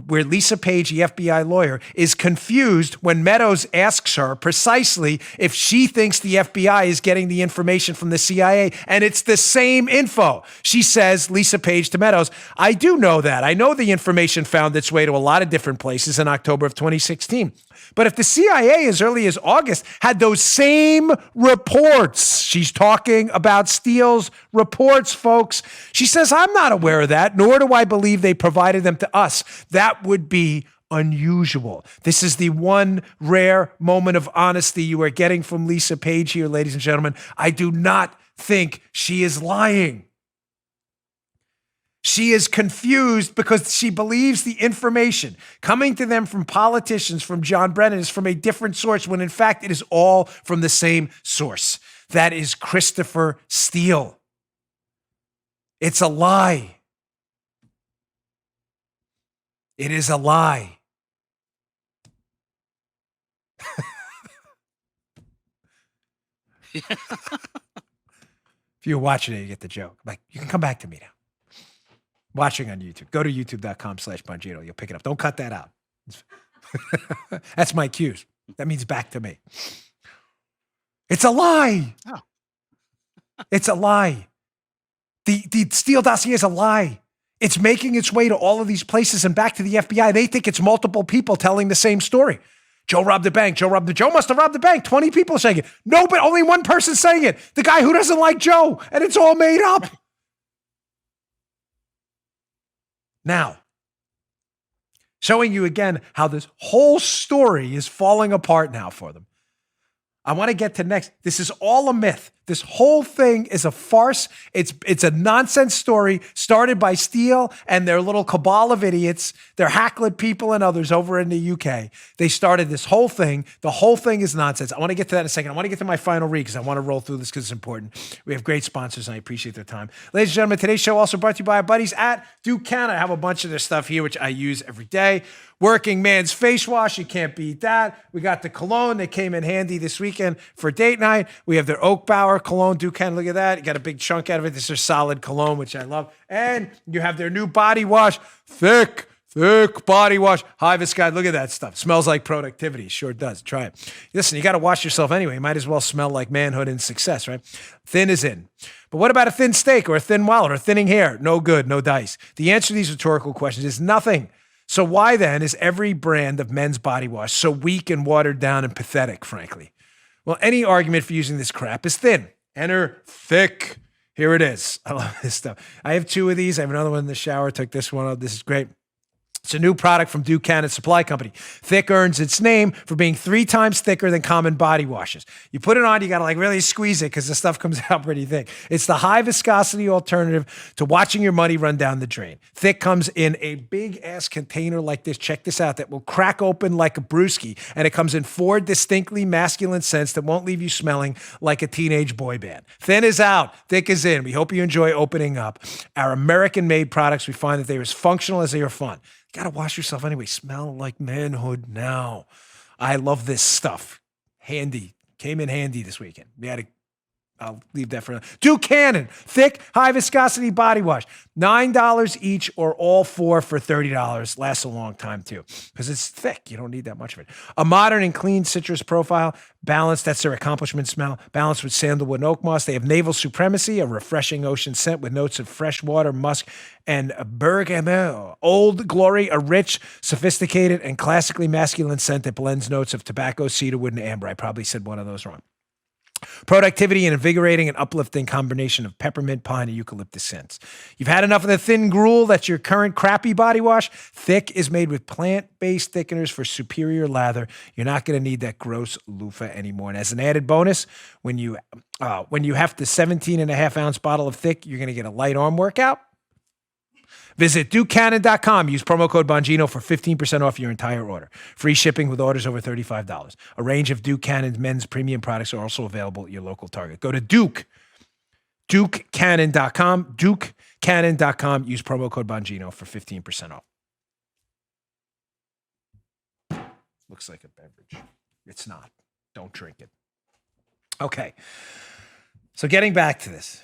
S2: where Lisa Page, the FBI lawyer, is confused when Meadows asks her precisely if she thinks the FBI is getting the information from the CIA, and it's the same info. She says, Lisa Page to Meadows, I do know that. I know the information found its way to a lot of different places in October of 2016. But if the CIA as early as August had those same reports, she's talking about Steele's reports, folks. She says, I'm not aware of that, nor do I believe they provided them to us. That would be unusual. This is the one rare moment of honesty you are getting from Lisa Page here, ladies and gentlemen. I do not think she is lying. She is confused because she believes the information coming to them from politicians, from John Brennan, is from a different source, when in fact it is all from the same source. That is Christopher Steele. It's a lie. It is a lie. If you're watching it, you get the joke. Like, you can come back to me now. Watching on YouTube. Go to youtube.com/Bongino. You'll pick it up. Don't cut that out. That's my cues. That means back to me. It's a lie. Oh. It's a lie. The Steele dossier is a lie. It's making its way to all of these places and back to the FBI. They think it's multiple people telling the same story. Joe robbed the bank. Joe must have robbed the bank. 20 people saying it. No, but only one person saying it. The guy who doesn't like Joe. And it's all made up. Now, showing you again how this whole story is falling apart now for them. I want to get to next. This is all a myth. This whole thing is a farce. It's a nonsense story started by Steele and their little cabal of idiots. They're hacklet people and others over in the UK. They started this whole thing. The whole thing is nonsense. I want to get to that in a second. I want to get to my final read because I want to roll through this because it's important. We have great sponsors and I appreciate their time. Ladies and gentlemen, today's show also brought to you by our buddies at Duke Canada. I have a bunch of their stuff here, which I use every day. Working man's face wash. You can't beat that. We got the cologne that came in handy this weekend for date night. We have their Oak Bower cologne. Duke Canada, look at that. You got a big chunk out of it. This is solid cologne, which I love. And you have their new body wash. Thick body wash. High viscosity. Look at that stuff. Smells like productivity. Sure does. Try it. Listen, you got to wash yourself anyway. You might as well smell like manhood and success, right? Thin is in. But what about a thin steak or a thin wallet or thinning hair? No good. No dice. The answer to these rhetorical questions is nothing. So why then is every brand of men's body wash so weak and watered down and pathetic, frankly? Well, any argument for using this crap is thin. Enter thick. Here it is. I love this stuff. I have two of these. I have another one in the shower. Took this one up. This is great. It's a new product from Duke Canada Supply Company. Thick earns its name for being 3 times thicker than common body washes. You put it on, you got to like really squeeze it because the stuff comes out pretty thick. It's the high viscosity alternative to watching your money run down the drain. Thick comes in a big ass container like this. Check this out. That will crack open like a brewski. And it comes in 4 distinctly masculine scents that won't leave you smelling like a teenage boy band. Thin is out. Thick is in. We hope you enjoy opening up our American-made products. We find that they are as functional as they are fun. Got to wash yourself anyway. Smell like manhood now. I love this stuff. Handy. Came in handy this weekend. I'll leave that for now. Duke Cannon. Thick, high viscosity body wash. $9 each or all 4 for $30. Lasts a long time too because it's thick. You don't need that much of it. A modern and clean citrus profile. Balanced, that's their accomplishment smell. Balanced with sandalwood and oak moss. They have naval supremacy, a refreshing ocean scent with notes of fresh water, musk, and bergamot. Old Glory, a rich, sophisticated, and classically masculine scent that blends notes of tobacco, cedarwood, and amber. I probably said one of those wrong. Productivity and invigorating and uplifting combination of peppermint, pine, and eucalyptus scents. You've had enough of the thin gruel that's your current crappy body wash? Thick is made with plant-based thickeners for superior lather. You're not going to need that gross loofah anymore. And as an added bonus, when you have the 17.5-ounce bottle of Thick, you're going to get a light arm workout. Visit DukeCannon.com. Use promo code Bongino for 15% off your entire order. Free shipping with orders over $35. A range of Duke Cannon men's premium products are also available at your local Target. Go to DukeCannon.com. DukeCannon.com. Use promo code Bongino for 15% off. Looks like a beverage. It's not. Don't drink it. Okay. So getting back to this,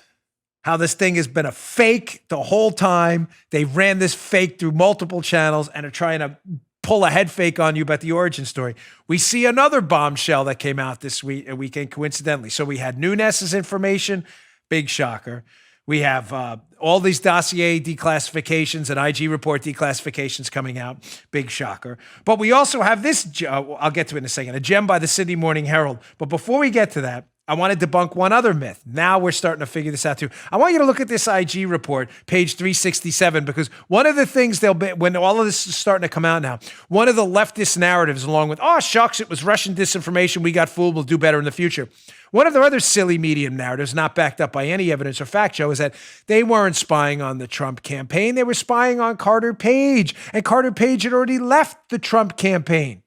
S2: how this thing has been a fake the whole time. They ran this fake through multiple channels and are trying to pull a head fake on you about the origin story. We see another bombshell that came out this weekend, coincidentally. So we had Nunes's information, big shocker. We have all these dossier declassifications and IG report declassifications coming out, big shocker. But we also have this, I'll get to it in a second, a gem by the Sydney Morning Herald. But before we get to that, I want to debunk one other myth. Now we're starting to figure this out too. I want you to look at this IG report, page 367, because one of the things when all of this is starting to come out now, one of the leftist narratives along with, oh, shucks, it was Russian disinformation, we got fooled, we'll do better in the future. One of their other silly media narratives, not backed up by any evidence or fact, Joe, is that they weren't spying on the Trump campaign. They were spying on Carter Page. And Carter Page had already left the Trump campaign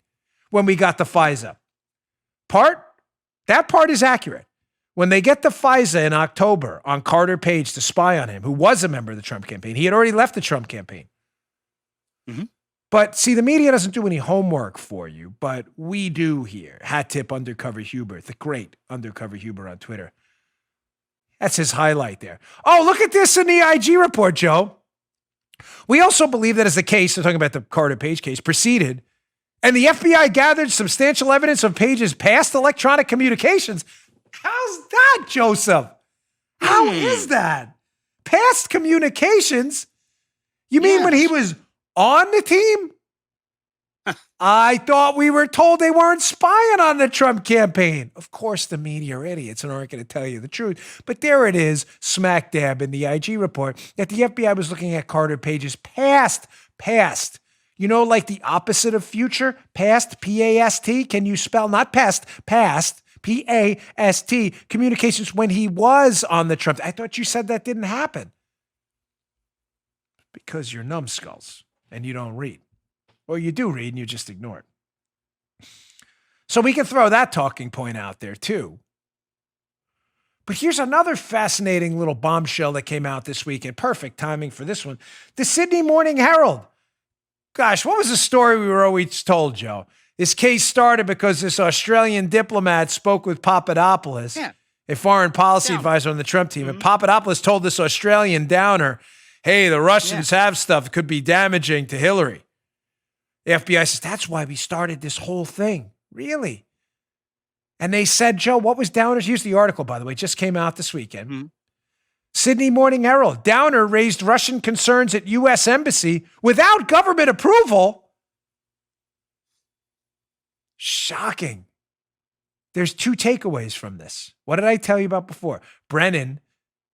S2: when we got the FISA. That part is accurate. When they get the FISA in October on Carter Page to spy on him, who was a member of the Trump campaign, he had already left the Trump campaign. Mm-hmm. But see, the media doesn't do any homework for you, but we do here. Hat tip Undercover Huber, the great Undercover Huber on Twitter. That's his highlight there. Oh, look at this in the IG report, Joe. We also believe that as the case, they're talking about the Carter Page case, proceeded, and the FBI gathered substantial evidence of Page's past electronic communications. How's that, Joseph? How is that? Past communications? You mean when he was on the team? I thought we were told they weren't spying on the Trump campaign. Of course, the media are idiots and aren't going to tell you the truth. But there it is, smack dab in the IG report, that the FBI was looking at Carter Page's past. You know, like the opposite of future? Past, P-A-S-T. Can you spell, not past, P-A-S-T, communications when he was on the Trump. I thought you said that didn't happen. Because you're numbskulls and you don't read. Or you do read and you just ignore it. So we can throw that talking point out there too. But here's another fascinating little bombshell that came out this weekend. Perfect timing for this one. The Sydney Morning Herald. Gosh, what was the story we were always told, Joe? This case started because this Australian diplomat spoke with Papadopoulos, a foreign policy advisor on the Trump team. And Papadopoulos told this Australian downer, hey, the Russians have stuff that could be damaging to Hillary. The FBI says, that's why we started this whole thing. Really? And they said, Joe, what was Downer's? Here's the article, by the way, just came out this weekend. Mm-hmm. Sydney Morning Herald. Downer raised Russian concerns at U.S. Embassy without government approval. Shocking. There's two takeaways from this. What did I tell you about before? Brennan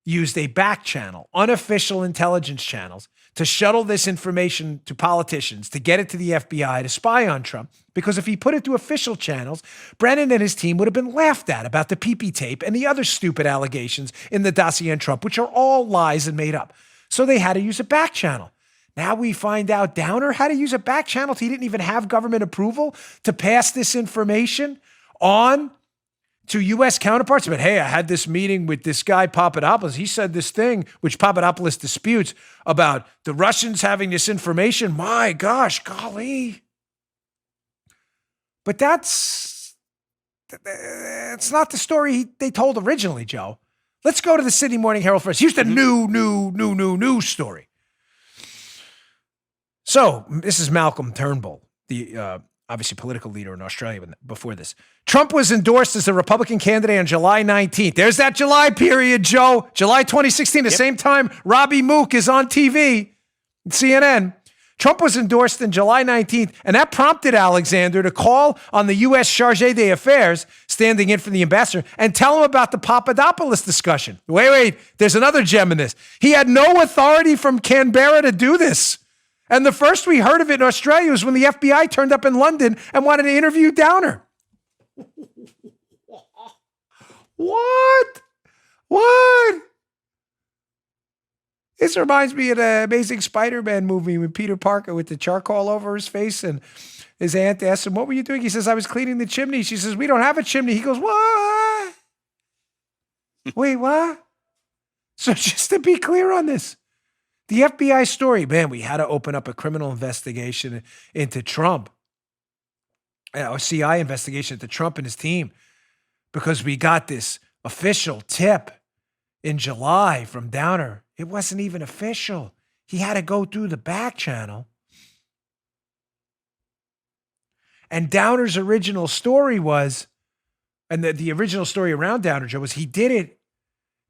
S2: used a back channel, unofficial intelligence channels, to shuttle this information to politicians, to get it to the FBI, to spy on Trump. Because if he put it to official channels, Brennan and his team would have been laughed at about the PP tape and the other stupid allegations in the dossier on Trump, which are all lies and made up. So they had to use a back channel. Now we find out Downer had to use a back channel. He didn't even have government approval to pass this information on to U.S. counterparts. But hey, I had this meeting with this guy, Papadopoulos. He said this thing, which Papadopoulos disputes, about the Russians having this information. My gosh, golly. But that's not the story they told originally, Joe. Let's go to the Sydney Morning Herald first. Here's the new story. So this is Malcolm Turnbull, the obviously political leader in Australia before this. Trump was endorsed as a Republican candidate on July 19th. There's that July period, Joe. July 2016, the same time Robbie Mook is on TV, CNN. Trump was endorsed on July 19th, and that prompted Alexander to call on the U.S. Charge d'Affaires, standing in for the ambassador, and tell him about the Papadopoulos discussion. Wait, there's another gem in this. He had no authority from Canberra to do this. And the first we heard of it in Australia was when the FBI turned up in London and wanted to interview Downer. What? This reminds me of the Amazing Spider-Man movie with Peter Parker with the charcoal over his face, and his aunt asks him, what were you doing? He says, I was cleaning the chimney. She says, we don't have a chimney. He goes, what? Wait, what? So just to be clear on this, the FBI story, man, we had to open up a criminal investigation into Trump. a CI investigation into Trump and his team because we got this official tip in July from Downer. It wasn't even official. He had to go through the back channel. And Downer's original story was, and the original story around Downer, Joe, was he did it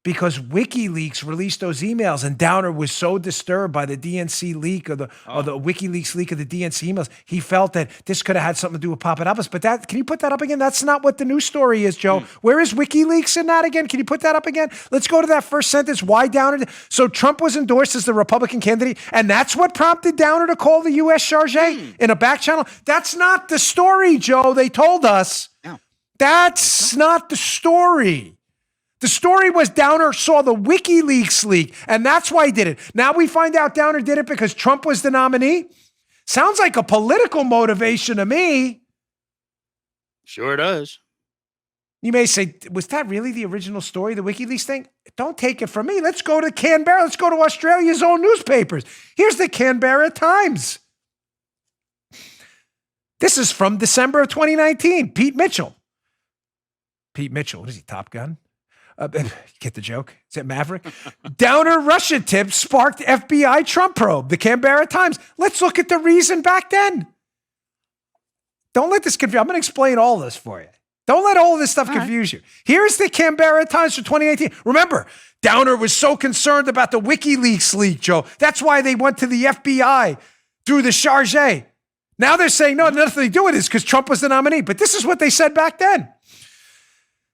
S2: because WikiLeaks released those emails, and Downer was so disturbed by the DNC leak or the WikiLeaks leak of the DNC emails, he felt that this could have had something to do with Papadopoulos. But can you put that up again? That's not what the news story is, Joe. Where is WikiLeaks in that again? Can you put that up again? Let's go to that first sentence. Why Downer? So Trump was endorsed as the Republican candidate, and that's what prompted Downer to call the U.S. charge in a back channel. That's not the story, Joe. They told us. No. That's not the story. The story was Downer saw the WikiLeaks leak, and that's why he did it. Now we find out Downer did it because Trump was the nominee. Sounds like a political motivation to me.
S3: Sure does.
S2: You may say, was that really the original story, the WikiLeaks thing? Don't take it from me. Let's go to Canberra. Let's go to Australia's own newspapers. Here's the Canberra Times. This is from December of 2019. Pete Mitchell. What is he, Top Gun? Get the joke? Is it Maverick? Downer Russia tip sparked FBI Trump probe. The Canberra Times. Let's look at the reason back then. Don't let this confuse. I'm going to explain all this for you. Don't let all this stuff confuse you. Here's the Canberra Times for 2018. Remember, Downer was so concerned about the WikiLeaks leak, Joe. That's why they went to the FBI through the charge. Now they're saying, no, nothing to do with this because Trump was the nominee. But this is what they said back then.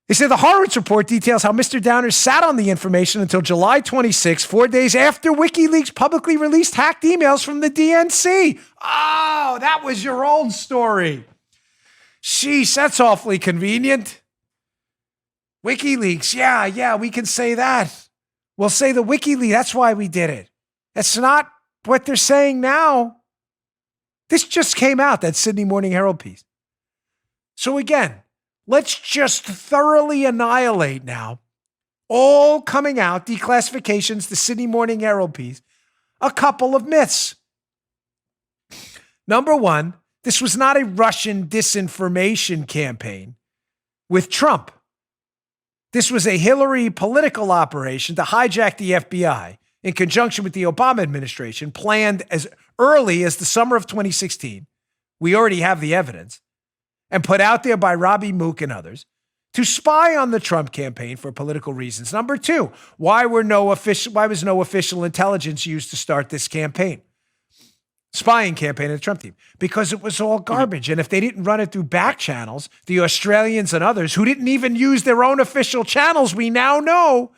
S2: They say the Horowitz report details how Mr. Downer sat on the information until July 26, 4 days after WikiLeaks publicly released hacked emails from the DNC. Oh, that was your old story. Sheesh, that's awfully convenient. WikiLeaks, yeah, we can say that. We'll say the WikiLeaks, that's why we did it. That's not what they're saying now. This just came out, that Sydney Morning Herald piece. So again, let's just thoroughly annihilate now, all coming out, declassifications, the Sydney Morning Herald piece, a couple of myths. Number one, this was not a Russian disinformation campaign with Trump. This was a Hillary political operation to hijack the FBI in conjunction with the Obama administration, planned as early as the summer of 2016. We already have the evidence. And put out there by Robbie Mook and others to spy on the Trump campaign for political reasons. Number two, why was no official intelligence used to start this campaign? Spying campaign of the Trump team. Because it was all garbage. And if they didn't run it through back channels, the Australians and others who didn't even use their own official channels, we now know,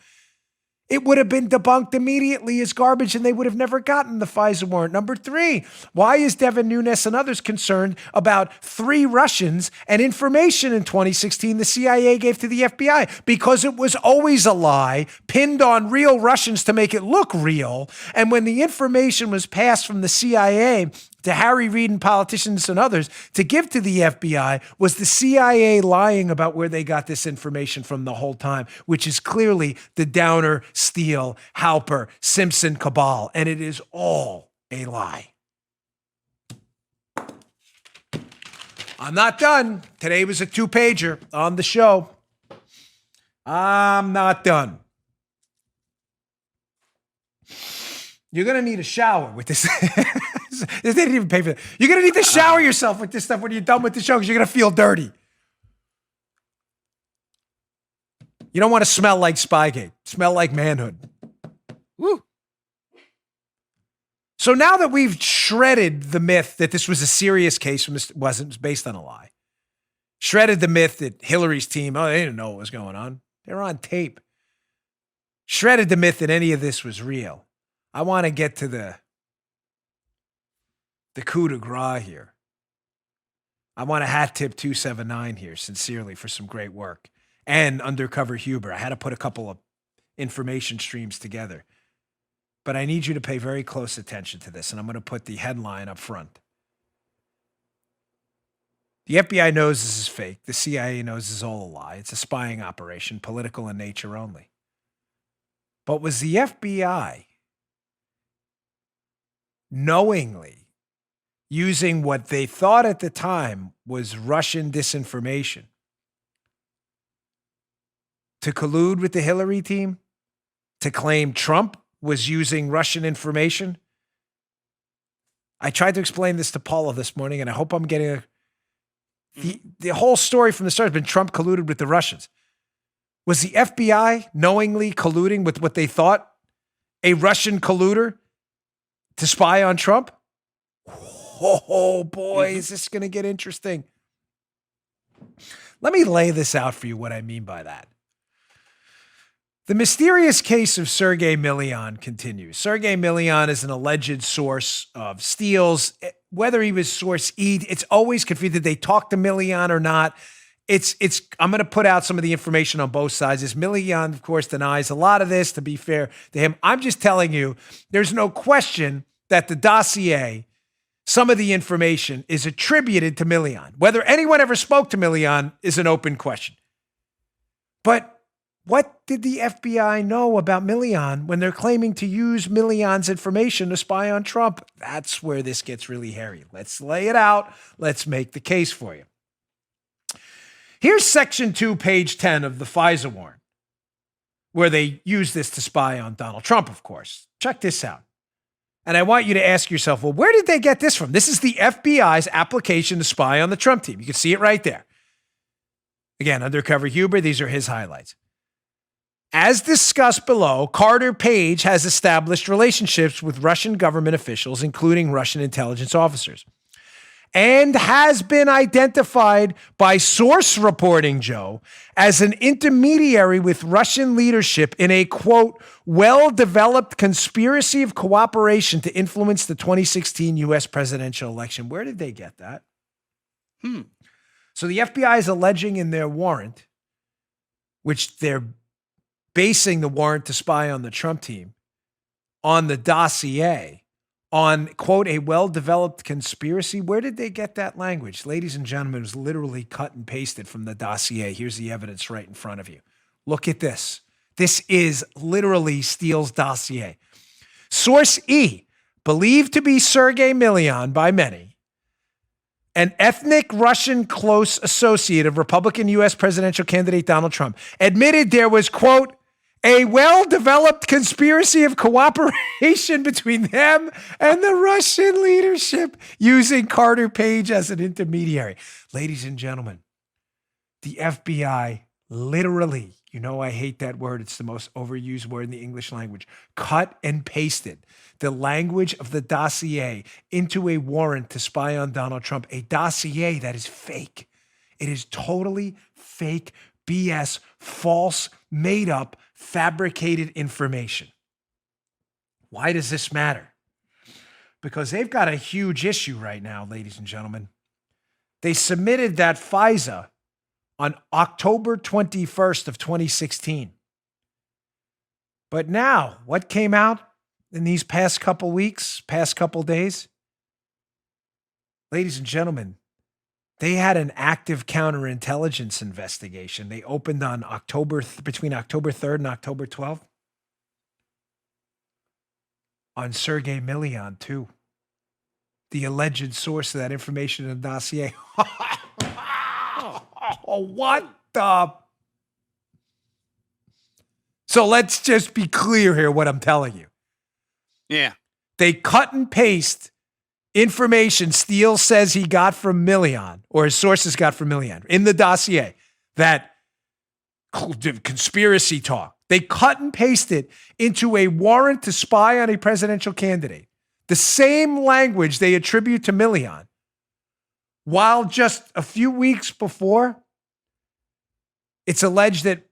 S2: it would have been debunked immediately as garbage and they would have never gotten the FISA warrant. Number three, why is Devin Nunes and others concerned about 3 Russians and information in 2016 the CIA gave to the FBI? Because it was always a lie pinned on real Russians to make it look real. And when the information was passed from the CIA to Harry Reid and politicians and others to give to the FBI, was the CIA lying about where they got this information from the whole time, which is clearly the Downer, Steele, Halper, Simpson cabal, and it is all a lie. I'm not done. Today was a 2-pager on the show. I'm not done. You're going to need a shower with this. They didn't even pay for that. You're going to need to shower yourself with this stuff when you're done with the show because you're going to feel dirty. You don't want to smell like Spygate. Smell like manhood. Woo. So now that we've shredded the myth that this was a serious case, wasn't based on a lie, shredded the myth that Hillary's team, they didn't know what was going on. They were on tape. Shredded the myth that any of this was real. I want to get to the coup de grace here. I want to hat tip 279 here, sincerely, for some great work. And Undercover Huber. I had to put a couple of information streams together. But I need you to pay very close attention to this, and I'm going to put the headline up front. The FBI knows this is fake. The CIA knows this is all a lie. It's a spying operation, political in nature only. But was the FBI knowingly using what they thought at the time was Russian disinformation to collude with the Hillary team, to claim Trump was using Russian information. I tried to explain this to Paula this morning, and I hope I'm getting the whole story from the start has been Trump colluded with the Russians. Was the FBI knowingly colluding with what they thought a Russian colluder to spy on Trump? Oh boy, is this going to get interesting. Let me lay this out for you, what I mean by that. The mysterious case of Sergei Milian continues. Sergei Milian is an alleged source of Steele's. Whether he was source E, it's always confusing. Did they talk to Milian or not? I'm going to put out some of the information on both sides. This Milian, of course, denies a lot of this, to be fair to him. I'm just telling you, there's no question that the dossier, some of the information is attributed to Milian. Whether anyone ever spoke to Milian is an open question. But what did the FBI know about Milian when they're claiming to use Milian's information to spy on Trump? That's where this gets really hairy. Let's lay it out. Let's make the case for you. Here's Section 2, page 10 of the FISA warrant, where they use this to spy on Donald Trump, of course. Check this out. And I want you to ask yourself, well, where did they get this from? This is the FBI's application to spy on the Trump team. You can see it right there. Again, Undercover Huber, these are his highlights. As discussed below, Carter Page has established relationships with Russian government officials, including Russian intelligence officers, and has been identified by source reporting, Joe, as an intermediary with Russian leadership in a, quote, well-developed conspiracy of cooperation to influence the 2016 U.S. presidential election. Where did they get that? So the FBI is alleging in their warrant, which they're basing the warrant to spy on the Trump team, on the dossier, on, quote, a well-developed conspiracy. Where did they get that language? Ladies and gentlemen, it was literally cut and pasted from the dossier. Here's the evidence right in front of you. Look at this. This is literally Steele's dossier. Source E, believed to be Sergei Milian by many, an ethnic Russian close associate of Republican U.S. presidential candidate Donald Trump, admitted there was, quote, a well-developed conspiracy of cooperation between them and the Russian leadership, using Carter Page as an intermediary. Ladies and gentlemen, the FBI literally, you know I hate that word, it's the most overused word in the English language, cut and pasted the language of the dossier into a warrant to spy on Donald Trump, a dossier that is fake. It is totally fake, BS, false, made up, fabricated information. Why does this matter? Because they've got a huge issue right now, ladies and gentlemen. They submitted that FISA on October 21st of 2016. But now, what came out in these past couple weeks, past couple days? Ladies and gentlemen, they had an active counterintelligence investigation. They opened on between October 3rd and October 12th on Sergei Milian, too. The alleged source of that information in the dossier. What the? So let's just be clear here what I'm telling you.
S3: Yeah.
S2: They cut and paste information Steele says he got from Milian, or his sources got from Milian, in the dossier, that conspiracy talk. They cut and paste it into a warrant to spy on a presidential candidate. The same language they attribute to Milian, while just a few weeks before, it's alleged that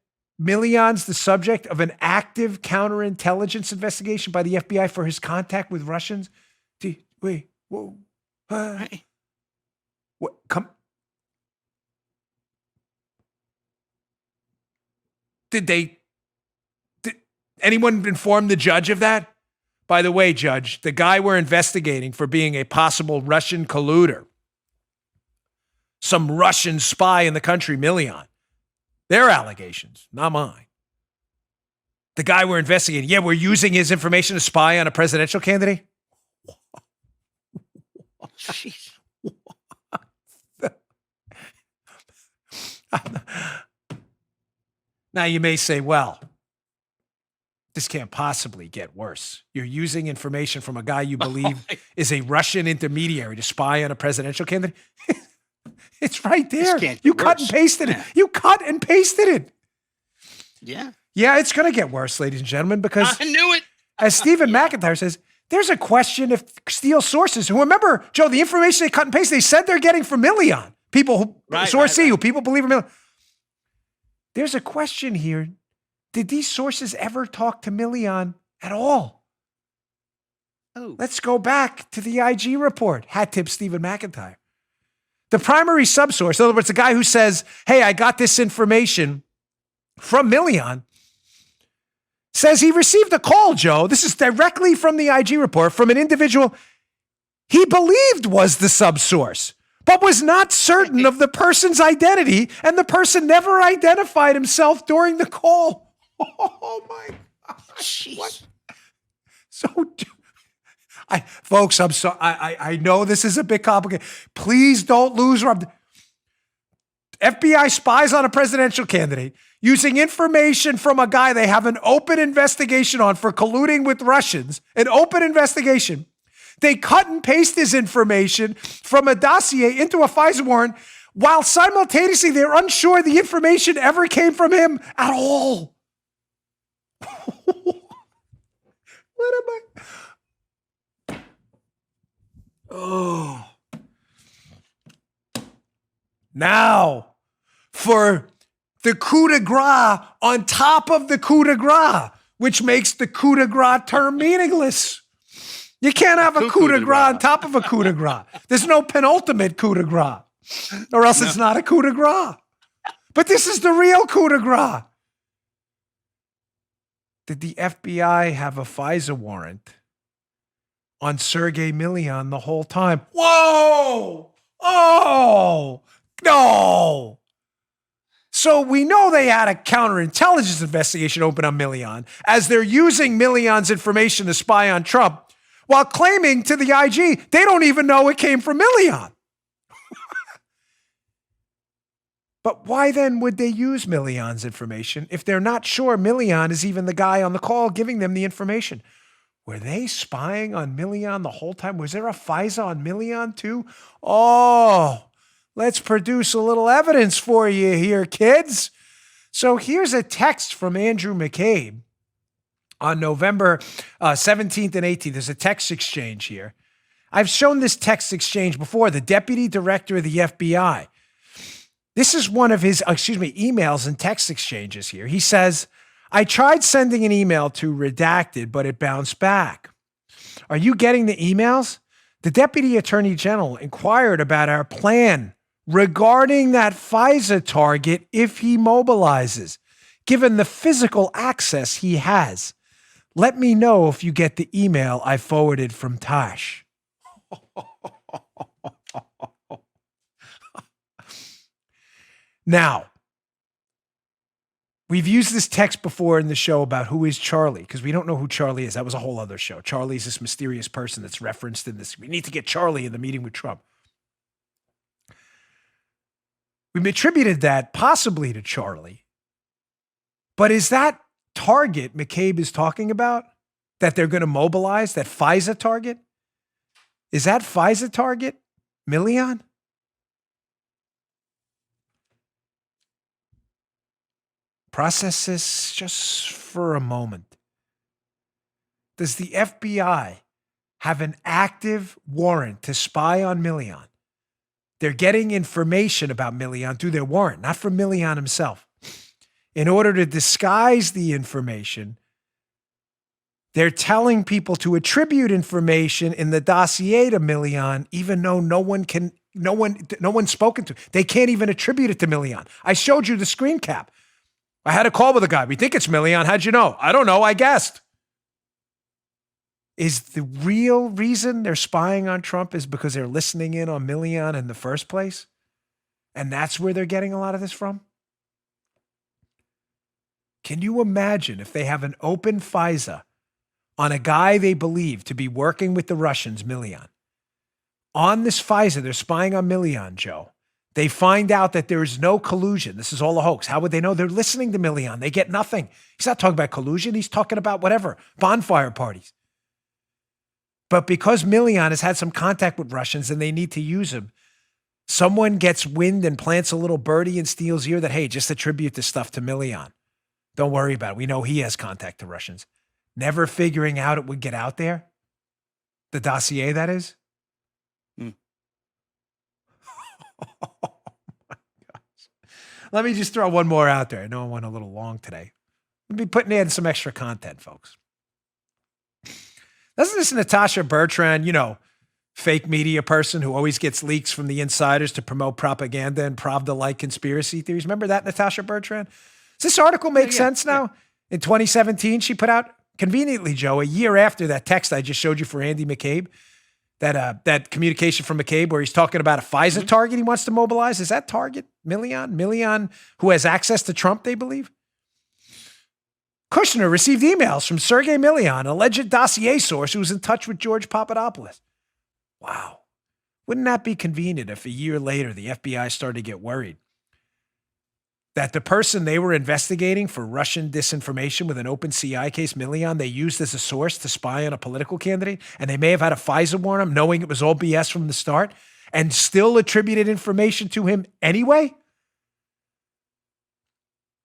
S2: Milian's the subject of an active counterintelligence investigation by the FBI for his contact with Russians. Wait. Whoa. What? Come. Did anyone inform the judge of that? By the way, Judge, the guy we're investigating for being a possible Russian colluder, some Russian spy in the country, Milian, their allegations, not mine. The guy we're investigating, we're using his information to spy on a presidential candidate?
S3: Jeez.
S2: Now you may say, well, this can't possibly get worse. You're using information from a guy you believe is a Russian intermediary to spy on a presidential candidate. It's right there. You cut and pasted it. You cut and pasted it.
S3: Yeah.
S2: Yeah, it's going to get worse, ladies and gentlemen, because
S3: I knew it.
S2: As Stephen McIntyre says, there's a question if Steele sources, who remember, Joe, the information they cut and paste, they said they're getting from Million. People who, source C, who people believe are Million. There's a question here. Did these sources ever talk to Million at all?
S3: Oh.
S2: Let's go back to the IG report. Hat tip Stephen McIntyre. The primary subsource, in other words, the guy who says, hey, I got this information from Million, says he received a call, Joe. This is directly from the IG report from an individual he believed was the subsource, but was not certain of the person's identity, and the person never identified himself during the call. Oh my gosh. What? So, folks, I'm sorry. I know this is a bit complicated. Please don't lose. FBI spies on a presidential candidate using information from a guy they have an open investigation on for colluding with Russians, an open investigation. They cut and paste his information from a dossier into a FISA warrant while simultaneously they're unsure the information ever came from him at all. What am I? Oh. Now, for the coup de grace on top of the coup de grace, which makes the coup de grace term meaningless. You can't have a coup de grace on top of a coup de grace. There's no penultimate coup de grace, or else it's not a coup de grace. But this is the real coup de grace. Did the FBI have a FISA warrant on Sergei Million the whole time? Whoa! Oh! No! So we know they had a counterintelligence investigation open on Million as they're using Million's information to spy on Trump while claiming to the IG they don't even know it came from Million. But why then would they use Million's information if they're not sure Million is even the guy on the call giving them the information? Were they spying on Million the whole time? Was there a FISA on Million too? Oh, let's produce a little evidence for you here, kids. So here's a text from Andrew McCabe on November 17th and 18th. There's a text exchange here. I've shown this text exchange before. The deputy director of the FBI. This is one of his, emails and text exchanges here. He says, I tried sending an email to Redacted, but it bounced back. Are you getting the emails? The Deputy Attorney General inquired about our plan regarding that FISA target if he mobilizes, given the physical access he has. Let me know if you get the email I forwarded from Tosh. Now, we've used this text before in the show about who is Charlie, because we don't know who Charlie is. That was a whole other show. Charlie's this mysterious person that's referenced in this. We need to get Charlie in the meeting with Trump. We've attributed that possibly to Charlie. But is that target McCabe is talking about that they're going to mobilize, that FISA target? Is that FISA target Million? Process this just for a moment. Does the FBI have an active warrant to spy on Million? They're getting information about Million through their warrant, not from Million himself. In order to disguise the information, they're telling people to attribute information in the dossier to Million, even though no one's spoken to. They can't even attribute it to Million. I showed you the screen cap. I had a call with a guy. We think it's Million. How'd you know? I don't know. I guessed. Is the real reason they're spying on Trump is because they're listening in on Million in the first place? And that's where they're getting a lot of this from? Can you imagine if they have an open FISA on a guy they believe to be working with the Russians, Million, on this FISA, they're spying on Milian, Joe. They find out that there is no collusion. This is all a hoax. How would they know? They're listening to Milian. They get nothing. He's not talking about collusion. He's talking about whatever, bonfire parties. But because Milian has had some contact with Russians and they need to use him, someone gets wind and plants a little birdie in Steele's ear that, hey, just attribute this stuff to Milian. Don't worry about it. We know he has contact to Russians. Never figuring out it would get out there. The dossier, that is. Oh my gosh. Let me just throw one more out there. I know I went a little long today. We'll be putting in some extra content, folks. Doesn't this Natasha Bertrand, fake media person who always gets leaks from the insiders to promote propaganda and Pravda-like conspiracy theories? Remember that, Natasha Bertrand? Does this article make sense now? In 2017, she put out, conveniently, Joe, a year after that text I just showed you for Andy McCabe, that communication from McCabe where he's talking about a FISA target he wants to mobilize. Is that target Milian? Milian, who has access to Trump, they believe? Kushner received emails from Sergei Milian, an alleged dossier source who was in touch with George Papadopoulos. Wow. Wouldn't that be convenient if a year later the FBI started to get worried that the person they were investigating for Russian disinformation with an open CI case, Milian, they used as a source to spy on a political candidate, and they may have had a FISA warrant on him, knowing it was all BS from the start, and still attributed information to him anyway?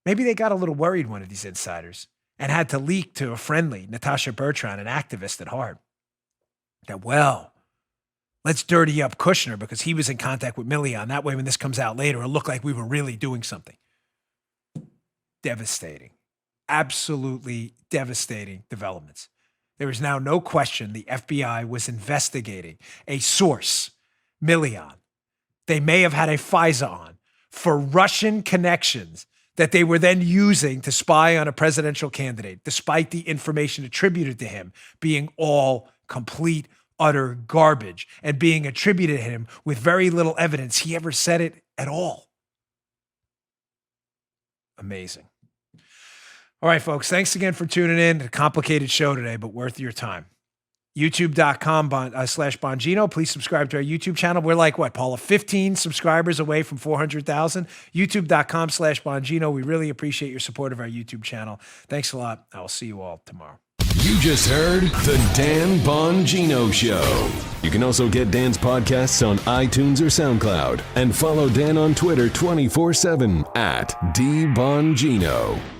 S2: Maybe they got a little worried, one of these insiders, and had to leak to a friendly, Natasha Bertrand, an activist at heart, that, well, let's dirty up Kushner because he was in contact with Milian. That way, when this comes out later, it'll look like we were really doing something. Devastating. Absolutely devastating developments. There is now no question the FBI was investigating a source, Milian. They may have had a FISA on for Russian connections that they were then using to spy on a presidential candidate, despite the information attributed to him being all complete, utter garbage and being attributed to him with very little evidence he ever said it at all. Amazing. All right, folks, thanks again for tuning in. A complicated show today, but worth your time. YouTube.com/Bongino. Please subscribe to our YouTube channel. We're like, what, Paula, 15 subscribers away from 400,000. YouTube.com/Bongino. We really appreciate your support of our YouTube channel. Thanks a lot. I will see you all tomorrow.
S1: You just heard The Dan Bongino Show. You can also get Dan's podcasts on iTunes or SoundCloud and follow Dan on Twitter 24/7 @DBongino.